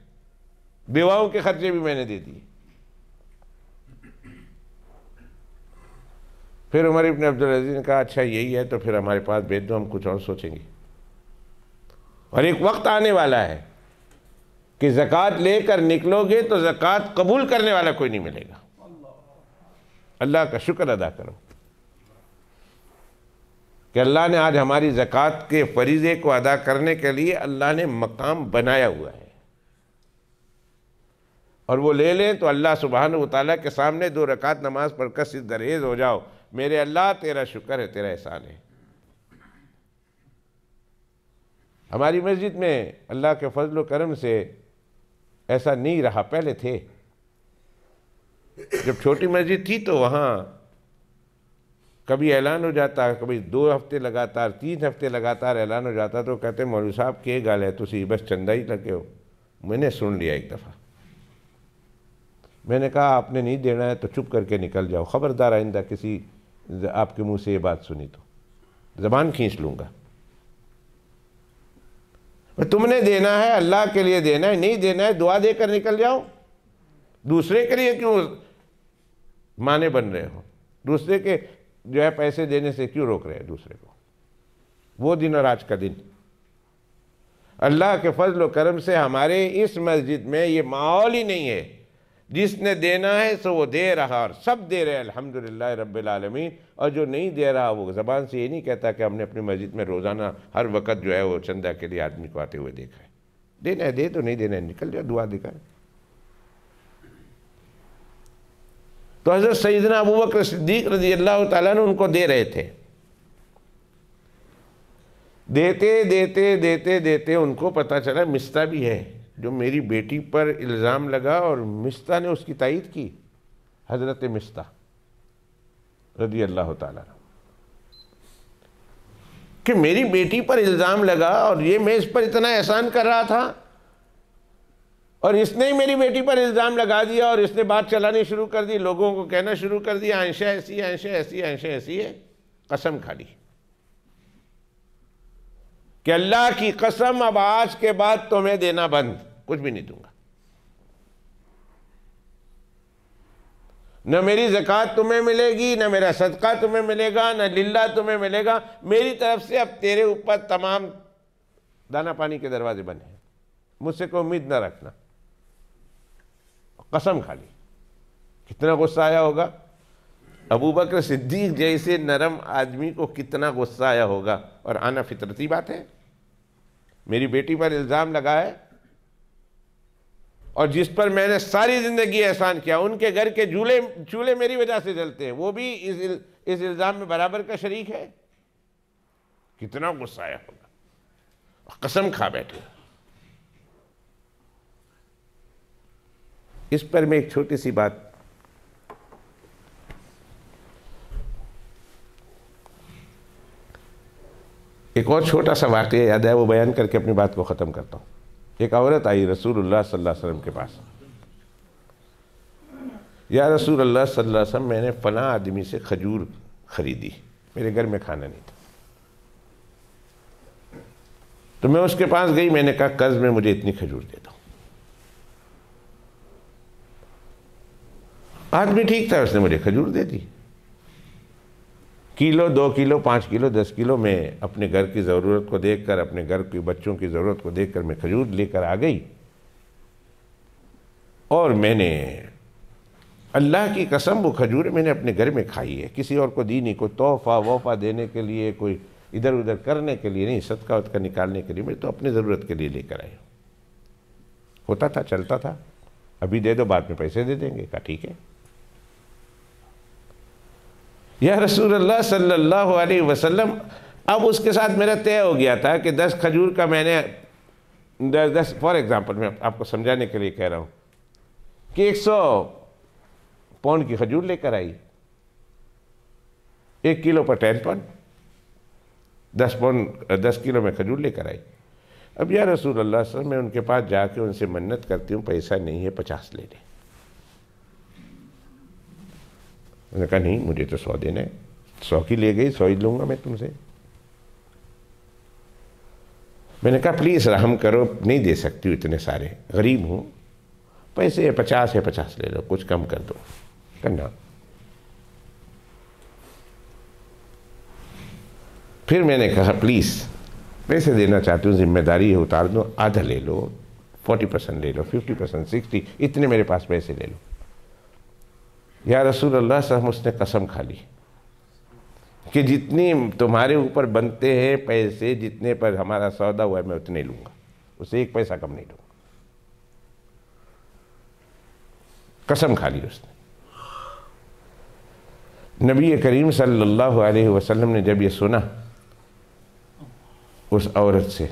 बेवाओं के खर्चे भी मैंने दे दिए। फिर उमर इब्न अब्दुल अजीज ने कहा अच्छा यही है तो फिर हमारे पास भेज दो, हम कुछ और सोचेंगे। और एक वक्त आने वाला है कि ज़कात लेकर निकलोगे तो ज़कात कबूल करने वाला कोई नहीं मिलेगा। अल्लाह का शुक्र अदा करो कि अल्लाह ने आज हमारी ज़कात के फरीज़े को अदा करने के लिए अल्लाह ने मकाम बनाया हुआ है। और वो ले लें तो अल्लाह सुब्हानहू व तआला के सामने 2 रकात नमाज पढ़कर सिद्दरेज़ हो जाओ, मेरे अल्लाह तेरा शुक्र है, तेरा एहसान है। हमारी मस्जिद में अल्लाह के फजल व करम से ऐसा नहीं रहा, पहले थे। जब छोटी मस्जिद थी तो वहाँ कभी ऐलान हो जाता, कभी 2 हफ्ते लगातार, 3 हफ्ते लगातार ऐलान हो जाता, तो कहते मौलवी साहब के गाल है, तुसी बस चंदा ही लगे हो। मैंने सुन लिया एक दफ़ा, मैंने कहा आपने नहीं देना है तो चुप करके निकल जाओ, ख़बरदार आइंदा किसी आपके मुंह से ये बात सुनी तो ज़बान खींच लूँगा। तुमने देना है, अल्लाह के लिए देना है, नहीं देना है दुआ देकर निकल जाओ। दूसरे के लिए क्यों माने बन रहे हो? दूसरे के जो है पैसे देने से क्यों रोक रहे हैं दूसरे को? वो दिन और आज का दिन, अल्लाह के फजल व करम से हमारे इस मस्जिद में ये माहौल ही नहीं है। जिसने देना है सो वो दे रहा, और सब दे रहे हैं अल्हम्दुलिल्लाह रब्बिल आलमीन। और जो नहीं दे रहा वो ज़बान से ये नहीं कहता कि हमने अपनी मस्जिद में रोज़ाना हर वक्त जो है वो चंदा के लिए आदमी को आते हुए देखा है। देना है दे, तो नहीं देना है निकल जाओ, दुआ देकर। तो हज़रत सैयदना अबू बकर सिद्दीक़ रज़ी अल्लाह तआला अन्हु उनको दे रहे थे। देते देते देते देते उनको पता चला मिस्ता भी है जो मेरी बेटी पर इल्ज़ाम लगा, और मिस्ता ने उसकी तायीद की। हज़रत मिस्ता रज़ी अल्लाह तआला अन्हु कि मेरी बेटी पर इल्ज़ाम लगा और ये मैं इस पर इतना एहसान कर रहा था और इसने ही मेरी बेटी पर इल्ज़ाम लगा दिया, और इसने बात चलानी शुरू कर दी, लोगों को कहना शुरू कर दिया आयशा ऐसी है, आयशा ऐसी है, आयशा ऐसी है। कसम खा ली कि अल्लाह की कसम अब आज के बाद तो मैं देना बंद, कुछ भी नहीं दूंगा, न मेरी ज़कात तुम्हें मिलेगी, न मेरा सदका तुम्हें मिलेगा, न लिल्लाह तुम्हें मिलेगा। मेरी तरफ से अब तेरे ऊपर तमाम दाना पानी के दरवाजे बंद हैं, मुझसे कोई उम्मीद न रखना। कसम खा ली। कितना गुस्सा आया होगा अबू बकर सिद्दीक जैसे नरम आदमी को, कितना गुस्सा आया होगा। और आना फितरती बात है, मेरी बेटी पर इल्ज़ाम लगा है और जिस पर मैंने सारी ज़िंदगी एहसान किया, उनके घर के चूल्हे मेरी वजह से जलते हैं, वो भी इस इल्ज़ाम में बराबर का शरीक है। कितना गुस्सा आया होगा, कसम खा बैठे। इस पर मैं एक छोटी सी बात, एक और छोटा सा वाक़या याद है, वो बयान करके अपनी बात को ख़त्म करता हूँ। एक औरत आई रसूलुल्लाह सल्लल्लाहु अलैहि वसल्लम के पास, या रसूलुल्लाह सल्लल्लाहु अलैहि वसल्लम मैंने फला आदमी से खजूर खरीदी, मेरे घर में खाना नहीं था, तो मैं उसके पास गई, मैंने कहा कर्ज में मुझे इतनी खजूर दे दो। आदमी ठीक था, उसने मुझे खजूर दे दी। किलो, 2 किलो, 5 किलो, 10 किलो, मैं अपने घर की ज़रूरत को देखकर, अपने घर के बच्चों की ज़रूरत को देखकर मैं खजूर लेकर आ गई। और मैंने अल्लाह की कसम वो खजूर मैंने अपने घर में खाई है, किसी और को दी नहीं। कोई तोहफ़ा वोफ़ा देने के लिए, कोई इधर उधर करने के लिए नहीं, सदका वदका निकालने के लिए, मैं तो अपनी ज़रूरत के लिए लेकर आई। होता था, चलता था, अभी दे दो बाद में पैसे दे देंगे। कहा ठीक है। या रसूलुल्लाह सल्लल्लाहु अलैहि वसल्लम, अब उसके साथ मेरा तय हो गया था कि 10 खजूर का मैंने 10 फॉर एग्जांपल मैं आपको समझाने के लिए कह रहा हूँ कि 100 पाउंड की खजूर लेकर आई, 1 किलो पर 10 पाउंड, 10 किलो में खजूर लेकर आई। अब या रसूलुल्लाह सल्लल्लाहु अलैहि वसल्लम, मैं उनके पास जाके उनसे मन्नत करती हूँ, पैसा नहीं है, 50 ले लें। उन्होंने कहा नहीं, मुझे तो 100 देना है। 100 की ले गई, 100 ही लूँगा मैं तुमसे। मैंने कहा प्लीज़ रहम करो, नहीं दे सकती हूँ, इतने सारे, गरीब हूँ, पैसे 50 है, 50 ले लो, कुछ कम कर दो। करना। फिर मैंने कहा प्लीज़ पैसे देना चाहती हूँ, जिम्मेदारी है, उतार दो, आधा ले लो, 40% ले लो, 50%, 60, इतने मेरे पास पैसे ले लो। या रसूलुल्लाह साहब, उसने कसम खा ली कि जितनी तुम्हारे ऊपर बनते हैं पैसे, जितने पर हमारा सौदा हुआ है, मैं उतने लूँगा, उससे 1 पैसा कम नहीं लूँगा। कसम खा ली उसने। नबी करीम सल्लल्लाहु अलैहि वसल्लम ने जब ये सुना उस औरत से,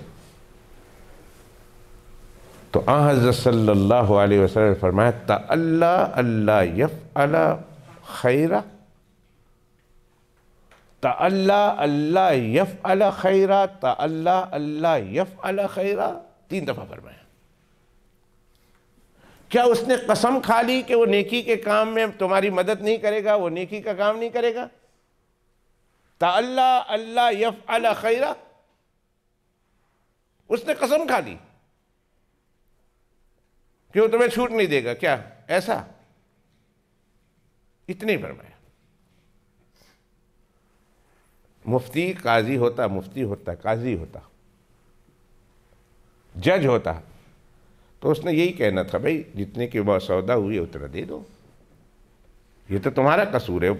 तो हज़रत सल्लल्लाहु अलैहि वसल्लम ने फरमाया तअल्ला अल्ला यफ़अला खैरा, तअल्ला अल्ला यफ़अला खैरा, तअल्ला अल्ला यफ़अला खैरा, 3 दफ़ा फरमाया। क्या उसने कसम खा ली कि वो नेकी के काम में तुम्हारी मदद नहीं करेगा, वो नेकी का काम नहीं करेगा? तअल्ला अल्ला यफ़अला खैरा, उसने कसम खा ली कि वो तुम्हें छूट नहीं देगा। क्या ऐसा? इतने ही फरमाया। मुफ्ती काजी होता, मुफ्ती होता, काजी होता, जज होता, तो उसने यही कहना था, भाई जितने की सौदा हुई उतना दे दो, ये तो तुम्हारा कसूर है।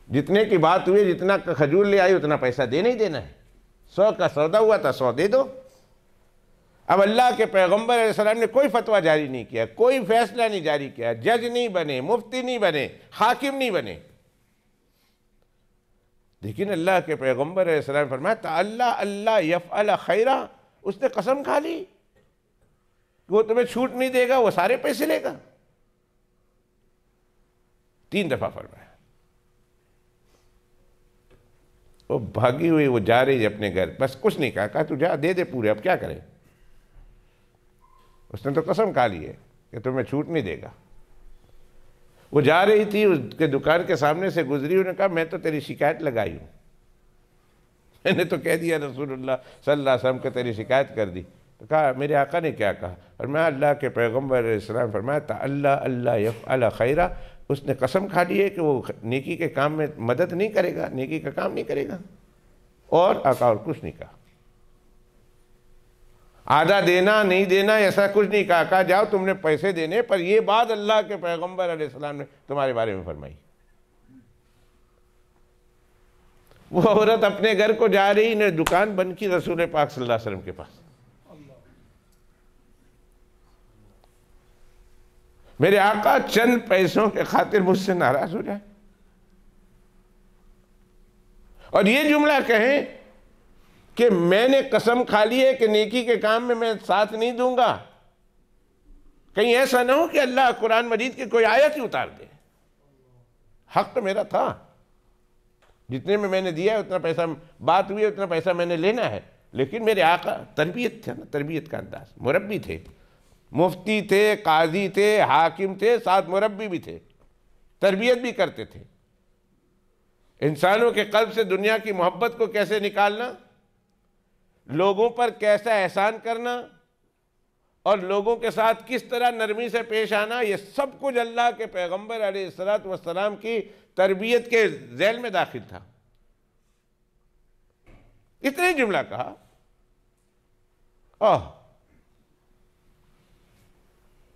जितने की बात हुई, जितना खजूर ले आई उतना पैसा देना ही देना है। 100 का सौदा हुआ था, 100 दे दो। अब अल्लाह के पैगंबर अलैहिस्सलाम ने कोई फतवा जारी नहीं किया, कोई फैसला नहीं जारी किया, जज नहीं बने, मुफ्ती नहीं बने, हाकिम नहीं बने, लेकिन अल्लाह के पैगंबर अलैहिस्सलाम ने फरमाया तअल्ला अल्ला यफ़अला खैरा, उसने कसम खा ली वो तुम्हें छूट नहीं देगा, वो सारे पैसे लेगा। 3 दफा फरमाया। वो भागी हुई वो जा रही अपने घर, बस कुछ नहीं कहा तू जा दे दे पूरे, अब क्या करें। उसने तो कसम खा ली है कि तुम्हें छूट नहीं देगा। वो जा रही थी, उसके दुकान के सामने से गुजरी, उन्होंने कहा मैं तो तेरी शिकायत लगाई हूँ, मैंने तो कह दिया रसूलुल्लाह सल्लल्लाहु अलैहि वसल्लम को तेरी शिकायत कर दी। तो कहा मेरे आका ने क्या कहा? और मैं अल्लाह के पैगम्बर अलैहिस्सलाम फरमाया तअल्ला अल्ला यफ़अला खैरा, उसने कसम खा ली है कि वो नेकी के काम में मदद नहीं करेगा, नेकी का काम नहीं करेगा। और आका और कुछ नहीं कहा, आधा देना नहीं देना ऐसा कुछ नहीं कहा। कहा जाओ तुमने पैसे देने, पर ये बात अल्लाह के पैगम्बर अलैहिस्सलाम ने तुम्हारे बारे में फरमाई। वो औरत अपने घर को जा रही ने दुकान बंद की रसूल पाक सल्लल्लाहु अलैहि वसल्लम के पास। मेरे आका चंद पैसों के खातिर मुझसे नाराज हो जाए और ये जुमला कहें कि मैंने कसम खा ली है कि नेकी के काम में मैं साथ नहीं दूंगा। कहीं ऐसा ना हो कि अल्लाह कुरान मजीद की कोई आयत ही उतार दे। हक तो मेरा था, जितने में मैंने दिया है उतना पैसा, बात हुई है उतना पैसा मैंने लेना है। लेकिन मेरे आका तरबियत थे ना, तरबियत का अंदाज, मुरब्बी थे, मुफ्ती थे, काजी थे, हाकिम थे, साथ मुरब्बी भी थे, तरबियत भी करते थे। इंसानों के कल्ब से दुनिया की मोहब्बत को कैसे निकालना, लोगों पर कैसा एहसान करना और लोगों के साथ किस तरह नरमी से पेश आना, ये सब कुछ अल्लाह के पैगंबर अलैहिस्सलातु वस्सलाम की तरबियत के ज़ैल में दाखिल था। इतने जुमला कहा।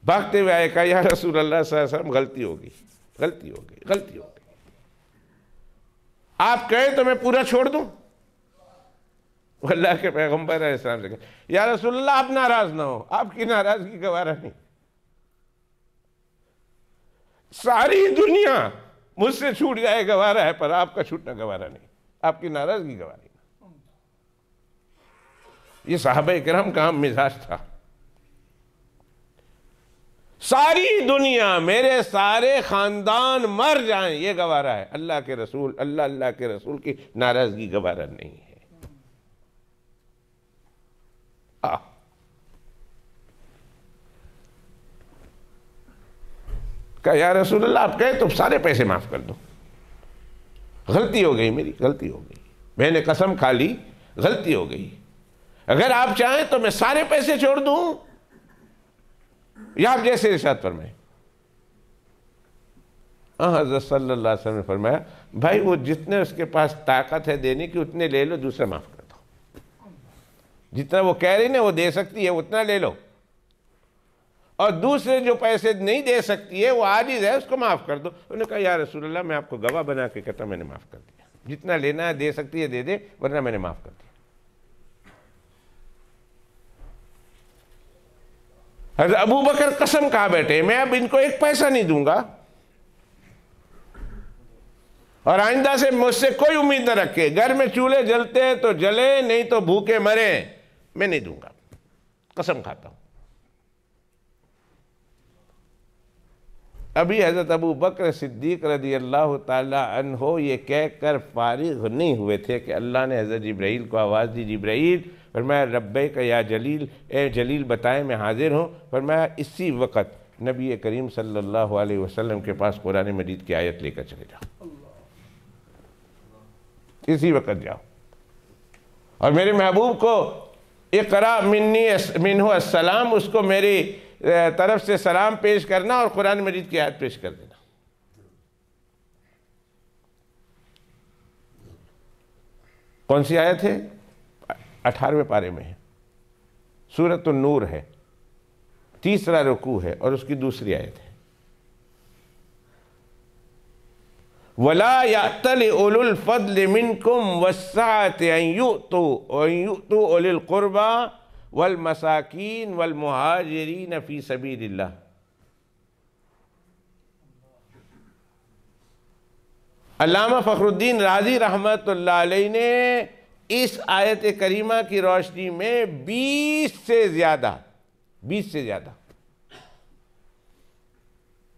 भागते हुए आए, कहा या रसूल अल्लाह सल्लल्लाहु अलैहि वसल्लम गलती हो गई, गलती हो गई, गलती हो गई, आप कहें तो मैं पूरा छोड़ दूं। अल्लाह के पैगंबर अलैहिस्सलाम से कहा या रसूल अल्लाह आप नाराज ना हो, आपकी नाराजगी गवारा नहीं, सारी दुनिया मुझसे छूट जाए गवारा है, पर आपका छूटना गवारा नहीं, आपकी नाराजगी गवारी नहीं। ये सहाबा इकराम का मिजाज था। सारी दुनिया, मेरे सारे खानदान मर जाएं ये गवारा है, अल्लाह के रसूल, अल्लाह के रसूल की नाराजगी गवारा नहीं है। कहा या रसूल अल्लाह आप कहे तो सारे पैसे माफ कर दो, गलती हो गई, मेरी गलती हो गई, मैंने कसम खा ली, गलती हो गई, अगर आप चाहें तो मैं सारे पैसे छोड़ दूं या आप जैसे इरशाद फरमाए। हज़रत सल्लल्लाहु अलैहि वसल्लम ने फरमाया भाई वो जितने उसके पास ताकत है देने की उतने ले लो, दूसरा माफ कर दो। जितना वो कह रही ना वो दे सकती है उतना ले लो, और दूसरे जो पैसे नहीं दे सकती है वो आजिज़ है उसको माफ कर दो। उन्होंने कहा या रसूल अल्लाह मैं आपको गवाह बना के कहता मैंने माफ कर दिया, जितना लेना है दे सकती है दे दे, वरना मैंने माफ कर दिया। हज़रत अबू बकर कसम खा बैठे मैं अब इनको एक पैसा नहीं दूंगा। और आइंदा से मुझसे कोई उम्मीद न रखे। घर में चूल्हे जलते हैं तो जले, नहीं तो भूखे मरे, मैं नहीं दूंगा, कसम खाता हूं। अभी हजरत अबू बकर सिद्दीक रज़ी अल्लाह ताला अन्हो ये कहकर फारिग नहीं हुए थे कि अल्लाह ने हजरत जिब्राइल को आवाज़ दी। जिब्राइल फरमाया रब्बैक या जलील, ए जलील बताएं मैं हाजिर हूँ। फरमाया इसी वक़्त नबी करीम सल्लल्लाहु अलैहि वसल्लम के पास कुरान मजीद की आयत लेकर चले जाओ, इसी वक़्त जाओ और मेरे महबूब को इक़रा मिन्नी मिन्हु अस्सलाम, उसको मेरी तरफ से सलाम पेश करना और कुरान मजीद की आयत पेश कर देना। कौन सी आयत है? 18वें पारे में है, सूरत नूर है, 3रा रुकू है और उसकी दूसरी आयत है, वला यातल उलुल फद्ल मिनकुम वस्साअति अन युतू उलिल कुर्बा वल मसाकीन वल मुहाजिरीन फी सबीलिल्लाह। अल्लामा फ़खरुद्दीन राज़ी रहमतुल्लाह अलैह ने इस आयत करीमा की रोशनी में 20 से ज़्यादा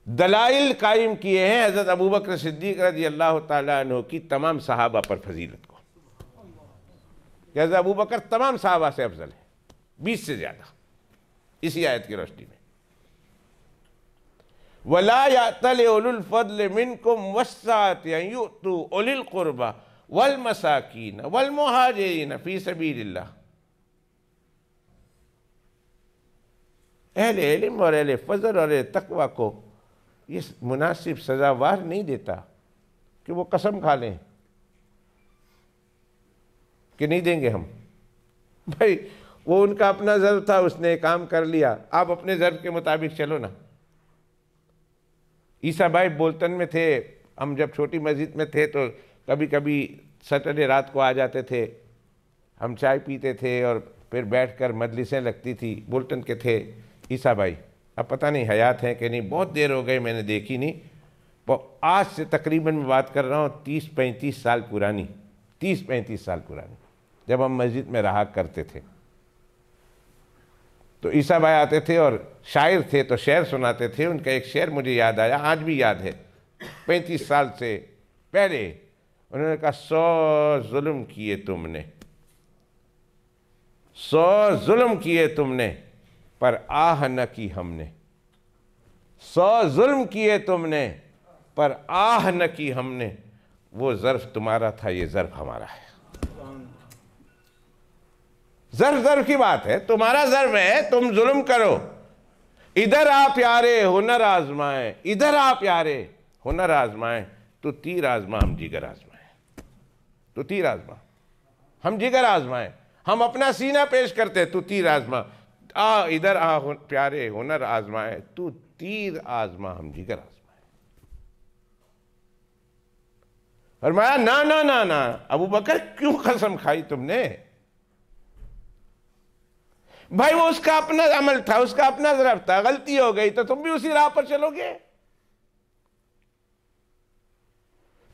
दलाइल कायम किए हैं हज़रत अबू बकर सिद्दीक़ रज़ी अल्लाह ताला अन्हु की तमाम सहाबा पर फजीलत को, कि हज़रत अबू बकर तमाम सहाबा से अफजल है, 20 से ज़्यादा इसी आयत की रोशनी में। वला यातल उलुल फद्ल मिनकुम वस्साअति अन युतू उलिल कुर्बा वल मसाकीन वल मुहाजिरीन फी सबीलिल्लाह। अहले इल्म और अहले फज़ल और अहले तक़वा को ये मुनासिब सजावार नहीं देता कि वो कसम खा लें कि नहीं देंगे हम। भाई वो उनका अपना ज़र्व था, उसने काम कर लिया, आप अपने ज़र्व के मुताबिक चलो ना। ईसा भाई बोल्टन में थे, हम जब छोटी मस्जिद में थे तो कभी कभी सैटरडे रात को आ जाते थे, हम चाय पीते थे और फिर बैठकर मजलिसें लगती थी। बोल्टन के थे ईसा भाई, अब पता नहीं हयात हैं कि नहीं, बहुत देर हो गई मैंने देखी नहीं। तो आज से तकरीबन मैं बात कर रहा हूँ 30-35 साल पुरानी, 30-35 साल पुरानी, जब हम मस्जिद में रहा करते थे। तो ईसा भाई आते थे और शायर थे तो शेर सुनाते थे। उनका एक शेर मुझे याद आया, आज भी याद है, 35 साल से पहले। उन्होंने कहा 100 जुल्म किए तुमने, 100 जुल्म किए तुमने पर आह न की हमने, 100 जुल्म किए तुमने पर आह न की हमने। वो ज़र्फ तुम्हारा था, ये ज़र्फ हमारा है। ज़र्फ की बात है, तुम्हारा ज़र्फ है, तुम जुल्म करो। इधर आ प्यारे हुनर आजमाए, इधर आ प्यारे हुनर आजमाए, तो तीर आजमा हम जिगर आजमाए, तो तीर आजमा हम जिगर आजमाए। हम अपना सीना पेश करते, तू तीर आजमा। आ इधर आ प्यारे हुनर आजमाए, तू तीर आजमा हम जिगर आजमाए। फरमाया ना ना ना ना, अबू बकर क्यों कसम खाई तुमने? भाई वो उसका अपना अमल था, उसका अपना ज़र्फ था, गलती हो गई तो तुम भी उसी राह पर चलोगे।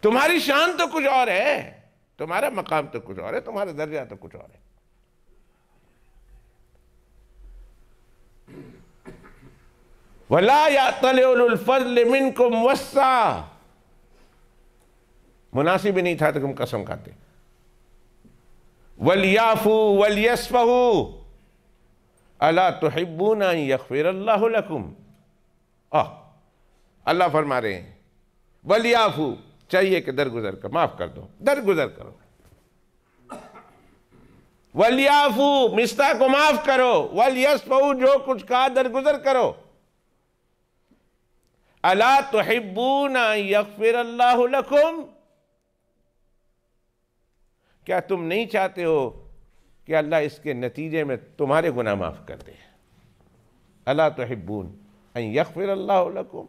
तुम्हारी शान तो कुछ और है, तुम्हारा मकाम तो कुछ और है, तुम्हारा दर्जा तो कुछ और है। वला यातल उलुल फज़ल मिनकुम वस्सा, मुनासिब ही नहीं था तो तुम कसम खाते। वलियाफू वलियस्फहू अला तुहिब्बूना अन यग़फ़िरल्लाहु लकुम। अल्लाह फरमा रहे हैं वलियाफू, चाहिए कि दरगुजर कर, माफ कर दो, दरगुजर करो। वलियाफू, मिस्ता को माफ करो। वलियस्फहू, जो कुछ कहा दरगुजर करो। अला तुहिब्बूना अन यग़फ़िरल्लाहु लकुम, क्या तुम नहीं चाहते हो कि अल्लाह इसके नतीजे में तुम्हारे गुनाह माफ कर दे? अला तुहिब्बून अन यग़फ़िरल्लाहु लकुम।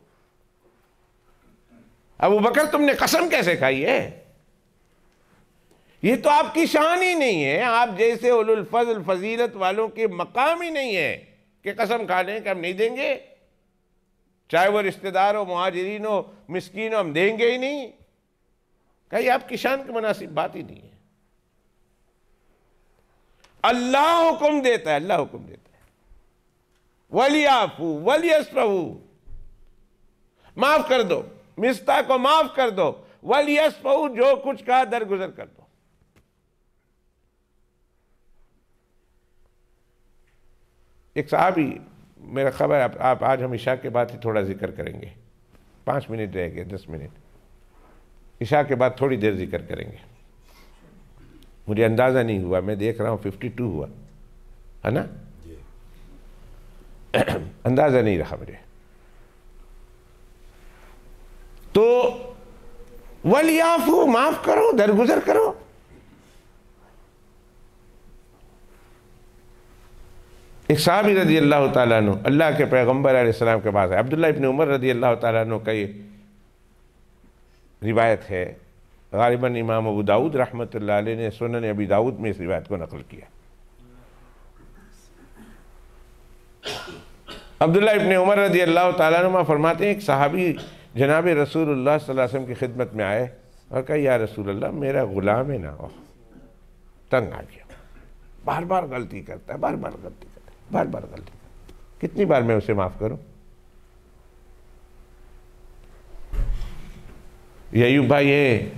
अबू बकर तुमने कसम कैसे खाई है? ये तो आपकी शान ही नहीं है, आप जैसे उलुल फज़ल फजीलत वालों के मकाम ही नहीं है कि कसम खा लें कि हम नहीं देंगे, चाहे वो रिश्तेदार हो, मुहाजिरीन हो, मिस्कीन हो, हम देंगे ही नहीं। कहीं आपकी शान की मुनासिब बात ही नहीं है। अल्लाह हुक्म देता है, अल्लाह हुक्म देता है, वलियाफू वलियस्फहू, माफ कर दो, मिस्ता को माफ कर दो, वलियस्फहू, जो कुछ कहा दरगुजर कर दो। एक साहबी, मेरा खबर आप आज हम इशा के बाद ही थोड़ा जिक्र करेंगे, 5 मिनट रह गए, 10 मिनट, इशा के बाद थोड़ी देर जिक्र करेंगे। मुझे अंदाज़ा नहीं हुआ, मैं देख रहा हूँ 52 हुआ है ना, अंदाज़ा नहीं रहा मुझे। तो वलियाफू, माफ करो, दरगुजर करो। एक साहबी रदी अल्लाह ताला अन्हु अल्लाह के पैगम्बर अलैहिस्सलाम के पास है। अब्दुल्ला इब्न उमर रदी अल्लाह ताला अन्हु का ये रिवायत है, गालिबन इमाम अबू दाऊद रहमतुल्लाह अलैह ने सुनन अबी दाऊद में इस रिवायत को नकल किया। अब्दुल्ला इब्न उमर रदी अल्लाह ताला अन्हुमा फरमाते हैं, एक सहाबी जनाब रसूलुल्लाह सल्लल्लाहु अलैहि वसल्लम की खिदमत में आए और कहा, या रसूलल्लाह, मेरा गुलाम है ना, तंग आ गया, बार बार गलती करता है, बार बार गलती करता है, बार बार गलती करता है, कितनी बार मैं उसे माफ़ करूं? अय्यूब भाई ये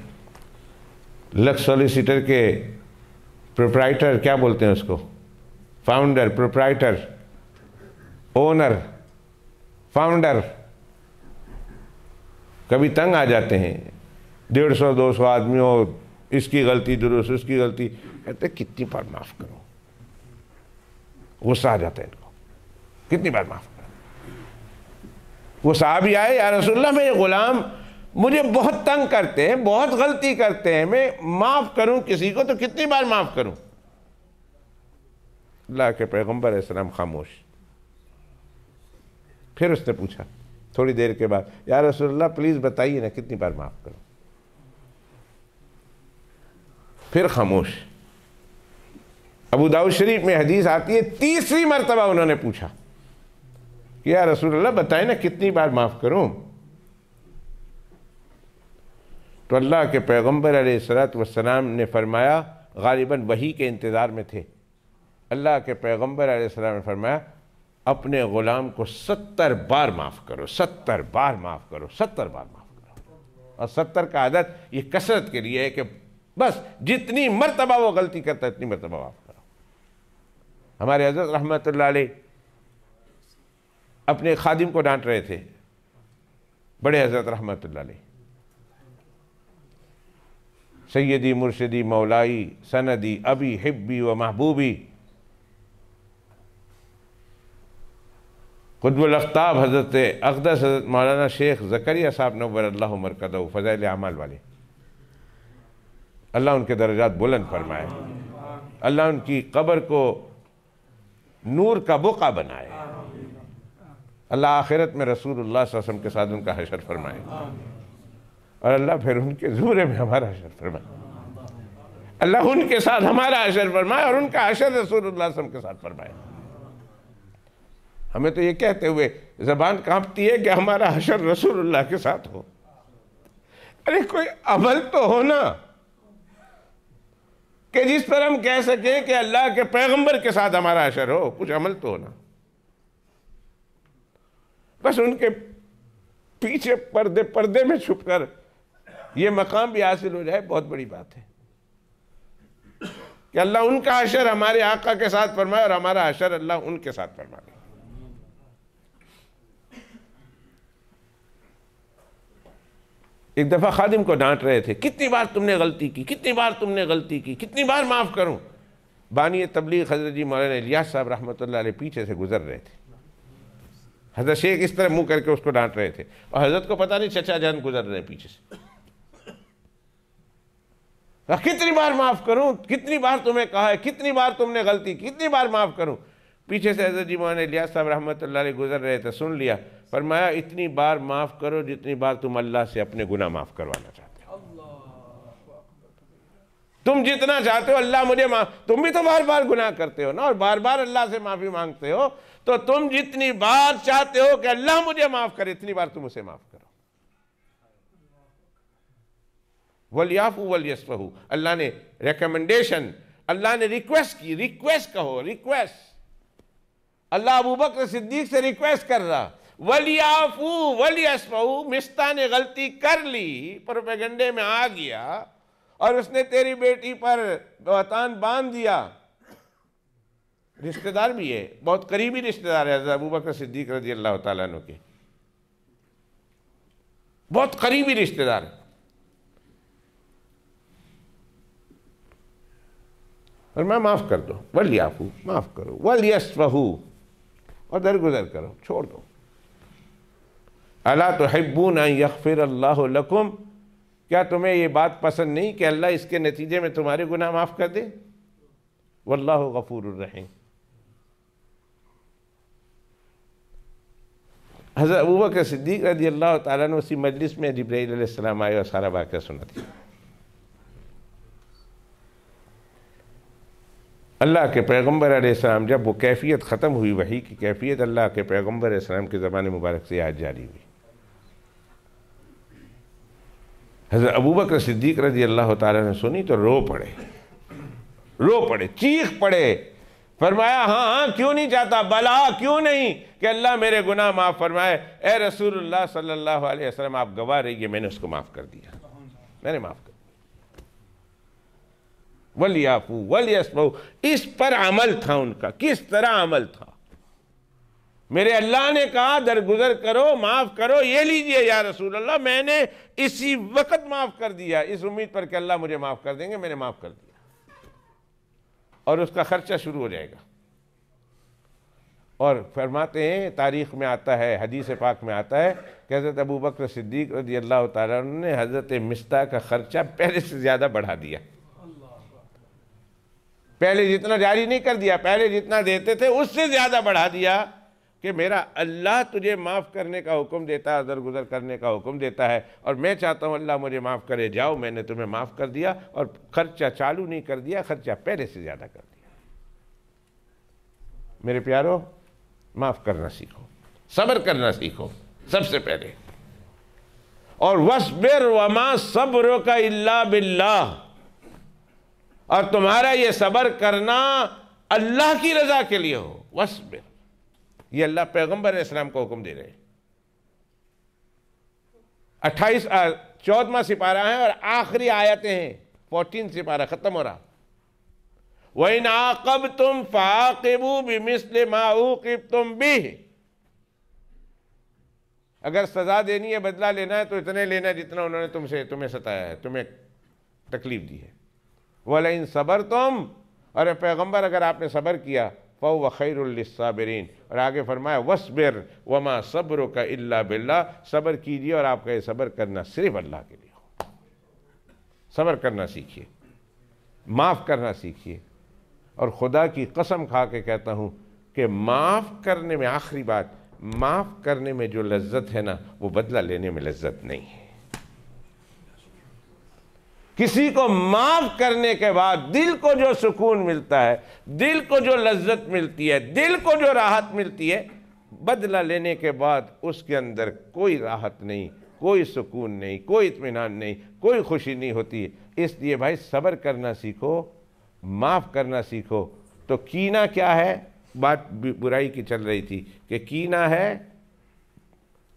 लक्स सॉलिसिटर के प्रोप्राइटर, क्या बोलते हैं उसको, फाउंडर, प्रोप्राइटर, ओनर, फाउंडर, कभी तंग आ जाते हैं, 150-200 आदमी हो, इसकी गलती दुरुस्त, उसकी गलती, कहते कितनी बार माफ़ करो, गुस्सा आ जाता है इनको, कितनी बार माफ़ करो। वो साहबी आए, या रसूलल्लाह, मेरे गुलाम मुझे बहुत तंग करते हैं, बहुत गलती करते हैं, मैं माफ़ करूं किसी को तो कितनी बार माफ़ करूं? अल्लाह के पैगम्बर अलैहिस्सलाम खामोश। फिर उसने पूछा थोड़ी देर के बाद, या रसूलल्लाह प्लीज़ बताइए ना, कितनी बार माफ़ करूं? फिर खामोश। अबू दाऊद शरीफ में हदीस आती है, तीसरी मरतबा उन्होंने पूछा कि या रसूलल्लाह बताएं ना, कितनी बार माफ़ करूं? तो अल्लाह के पैगम्बर अलैहिस्सलातु वस्सलाम ने फरमाया, गालिबन वही के इंतज़ार में थे, अल्लाह के पैगम्बर अलैहिस्सलाम ने फरमाया, अपने ग़ुलाम को 70 बार माफ़ करो, 70 बार माफ़ करो, 70 बार माफ़ करो। और 70 का आदत ये कसरत के लिए है कि बस जितनी मरतबा वो गलती करता है उतनी मरतबा माफ़ करो। हमारे हज़रत रहमतुल्लाह अलैह अपने खादिम को डांट रहे थे, बड़े हज़रत रहमतुल्लाह अलैह, सैयदी मुर्शिदी मौलाई सनदी अबी हिब्बी व महबूबी, क़ुत्बुल अख़्ताब हज़रत अक़दस हज़रत मौलाना शेख ज़करिया साहब नव्वर अल्लाहु मरकज़हु फ़ज़ाइल अमाल वाले, अल्लाह उनके दर्जात बुलंद फरमाए, अल्लाह उनकी कब्र को नूर का बुक़ा बनाए, अल्लाह आखिरत में रसूलुल्लाह सल्लल्लाहु अलैहि वसल्लम के साथ उनका हशर फरमाए, और अल्लाह फिर उनके ज़ुमरे में हमारा हशर फरमाए, अल्लाह उनके साथ हमारा हशर फरमाए और उनका हशर रसूलुल्लाह सल्लल्लाहु अलैहि वसल्लम के साथ फरमाए। हमें तो ये कहते हुए ज़बान कांपती है कि हमारा हशर रसूलुल्लाह के साथ हो। अरे कोई अमल तो हो ना कि जिस पर हम कह सकें कि अल्लाह के पैगंबर के साथ हमारा हशर हो, कुछ अमल तो हो ना। बस उनके पीछे पर्दे में छुपकर ये मकाम भी हासिल हो जाए, बहुत बड़ी बात है कि अल्लाह उनका हशर हमारे आका के साथ फरमाए और हमारा हशर अल्लाह उनके साथ फरमाए। एक दफ़ा खादिम को डांट रहे थे, कितनी बार तुमने गलती की, कितनी बार तुमने गलती की, कितनी बार माफ़ करूं? बानी तबलीग हज़रत जी मौलाना इलियास साहब रहमतुल्लाह अलैह पीछे से गुजर रहे थे, हज़रत शेख इस तरह मुंह करके उसको डांट रहे थे और हज़रत को पता नहीं चचा जान गुजर रहे हैं पीछे से। कितनी बार माफ़ करूं, कितनी बार तुम्हें कहा है, कितनी बार तुमने गलती की, कितनी बार माफ़ करूं? पीछे से हज़रत जी मौलाना इलियास साहब रहमतुल्लाह अलैह गुजर रहे थे, सुन लिया, फरमाया इतनी बार माफ़ करो जितनी बार तुम अल्लाह से अपने गुनाह माफ़ करवाना चाहते हो। तुम जितना चाहते हो अल्लाह मुझे माफ़, तुम भी तो बार बार गुनाह करते हो ना और बार बार अल्लाह से माफ़ी मांगते हो, तो तुम जितनी बार चाहते हो कि अल्लाह मुझे माफ़ करे, इतनी बार तुम उसे माफ़ करो। वलियाफू वलियस्फहू, अल्लाह ने रिकमेंडेशन, अल्लाह ने रिक्वेस्ट की, रिक्वेस्ट कहो, रिक्वेस्ट। अल्लाह अबू बकर सिद्दीक से रिक्वेस्ट कर रहा, वलियाफू वलियस्फहू, मिस्ता ने गलती कर ली, प्रोपेगेंडे में आ गया और उसने तेरी बेटी पर वतान बांध दिया। रिश्तेदार भी है, बहुत करीबी रिश्तेदार है हज़रत अबू बकर सिद्दीक रज़ी अल्लाह तआला अन्हु के, बहुत करीबी रिश्तेदार। और मैं माफ कर दो, वलियाफू, माफ करो, वलियस्फहू, और दरगुजर करो, छोड़ दो। अला तुहिब्बूना अन यग़फ़िरल्लाहु लकुम, क्या तुम्हें ये बात पसंद नहीं कि अल्लाह इसके नतीजे में तुम्हारे गुनाह माफ कर दे? वल्लाहु गफूरुर रहीम। हज़रत अबू बकर सिद्दीक रज़ी अल्लाह तआला अन्हु उसी मजलिस में जिब्राईल अलैहिस्सलाम आए और सारा वाक़या सुना दिया। अल्लाह के पैगम्बर अलैहिस्सलाम, जब वो कैफियत ख़त्म हुई, वही की कैफियत अल्लाह के पैगम्बर अलैहिस्सलाम के ज़माने मुबारक से आज जारी हुई। हज़रत अबू बकर सिद्दीक रज़ी अल्लाह तआला ने सुनी तो रो पड़े, चीख पड़े, फरमाया हाँ हाँ क्यों नहीं चाहता, भला क्यों नहीं कि अल्लाह मेरे गुनाह माफ़ फरमाए। ए रसूलुल्लाह सल्लल्लाहु अलैहि वसल्लम, आप गवाह रहिए, मैंने उसको माफ़ कर दिया, मैंने माफ़ कर दिया। वलियाफू वलियस्फहू, इस पर अमल था उनका। किस तरह अमल था? मेरे अल्लाह ने कहा दरगुजर करो, माफ करो, ये लीजिए या रसूल अल्लाह, मैंने इसी वक्त माफ कर दिया, इस उम्मीद पर कि अल्लाह मुझे माफ कर देंगे, मैंने माफ कर दिया और उसका खर्चा शुरू हो जाएगा। और फरमाते हैं, तारीख में आता है, हदीस पाक में आता है कि हज़रत अबू बकर सिद्दीक रज़ी अल्लाह तआला अन्हु ने हज़रत मिस्ता का खर्चा पहले से ज़्यादा बढ़ा दिया। पहले जितना जारी नहीं कर दिया, पहले जितना देते थे उससे ज़्यादा बढ़ा दिया कि मेरा अल्लाह तुझे माफ़ करने का हुक्म देता है, दरगुजर करने का हुक्म देता है, और मैं चाहता हूँ अल्लाह मुझे माफ़ करे, जाओ मैंने तुम्हें माफ़ कर दिया, और खर्चा चालू नहीं कर दिया, खर्चा पहले से ज़्यादा कर दिया। मेरे प्यारो, माफ़ करना सीखो, सब्र करना सीखो सबसे पहले। और वस्बिर वमा सब्रुका इल्ला बिल्लाह, और तुम्हारा ये सब्र करना अल्लाह की रज़ा के लिए हो। वस्बिर, ये अल्लाह पैगम्बर इस्लाम को हुक्म दे रहे हैं। 14वां सिपारा है और आखिरी आयतें हैं, 14 सिपारा खत्म हो रहा। वइन आक़बतुम फ़ाक़िबू बिमिस्लि मा उक़िबतुम बिह, अगर सजा देनी है, बदला लेना है, तो इतने लेना है जितना उन्होंने तुम्हें सताया है, तुम्हें तकलीफ दी है। वलइन सबरतुम, और पैगम्बर अगर आपने सब्र किया, फ़हुव खैरुल लिस्साबिरीन, और आगे फरमाया वस्बिर वमा सब्रुका इल्ला बिल्लाह, सब्र कीजिए और आपका ये सब्र करना सिर्फ अल्लाह के लिए हो। सब्र करना सीखिए, माफ़ करना सीखिए। और खुदा की कसम खा के कहता हूँ कि माफ़ करने में, आखिरी बात, माफ़ करने में जो लज्जत है ना, वो बदला लेने में लज्जत नहीं है। किसी को माफ करने के बाद दिल को जो सुकून मिलता है, दिल को जो लज्जत मिलती है, दिल को जो राहत मिलती है, बदला लेने के बाद उसके अंदर कोई राहत नहीं, कोई सुकून नहीं, कोई इत्मीनान नहीं, कोई खुशी नहीं होती। इसलिए भाई सब्र करना सीखो, माफ़ करना सीखो। तो कीना क्या है? बात बुराई की चल रही थी कि कीना है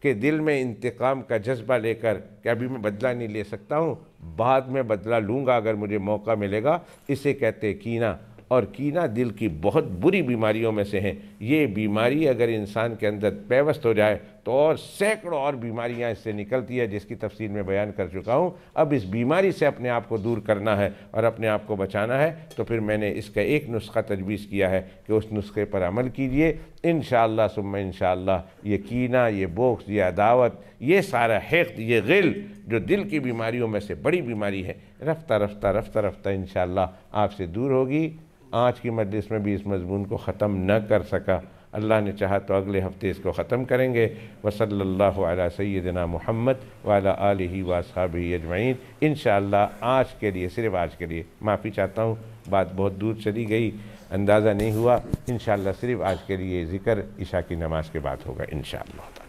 कि दिल में इंतकाम का जज्बा लेकर कि अभी मैं बदला नहीं ले सकता हूँ, बाद में बदला लूँगा अगर मुझे मौका मिलेगा, इसे कहते हैं कीना। और कीना दिल की बहुत बुरी बीमारियों में से है। ये बीमारी अगर इंसान के अंदर पेवस्त हो जाए तो और सैकड़ों और बीमारियां इससे निकलती है, जिसकी तफसील में बयान कर चुका हूँ। अब इस बीमारी से अपने आप को दूर करना है और अपने आप को बचाना है, तो फिर मैंने इसका एक नुस्खा तजवीज़ किया है कि उस नुस्खे पर अमल कीजिए। इंशाअल्लाह सुम्मा इंशाअल्लाह ये कीना, ये बोक्स, ये अदावत, ये सारा हिक़्द, ये गिल जो दिल की बीमारियों में से बड़ी बीमारी है, रफ्ता रफ्ता रफ्ता रफ्ता इंशाअल्लाह आपसे दूर होगी। आज की मजलिस में भी इस मज़मून को ख़त्म न कर सका, अल्लाह ने चाहा तो अगले हफ्ते इसको ख़त्म करेंगे। वसल्लल्लाहु अला सय्यिदिना मुहम्मद व अला आलिहि व अस्हाबिहि अजमईन। इंशाअल्लाह आज के लिए, सिर्फ आज के लिए, माफ़ी चाहता हूँ, बात बहुत दूर चली गई, अंदाज़ा नहीं हुआ। इंशाअल्लाह सिर्फ आज के लिए ज़िक्र इशा की नमाज के बाद होगा इंशाअल्लाह।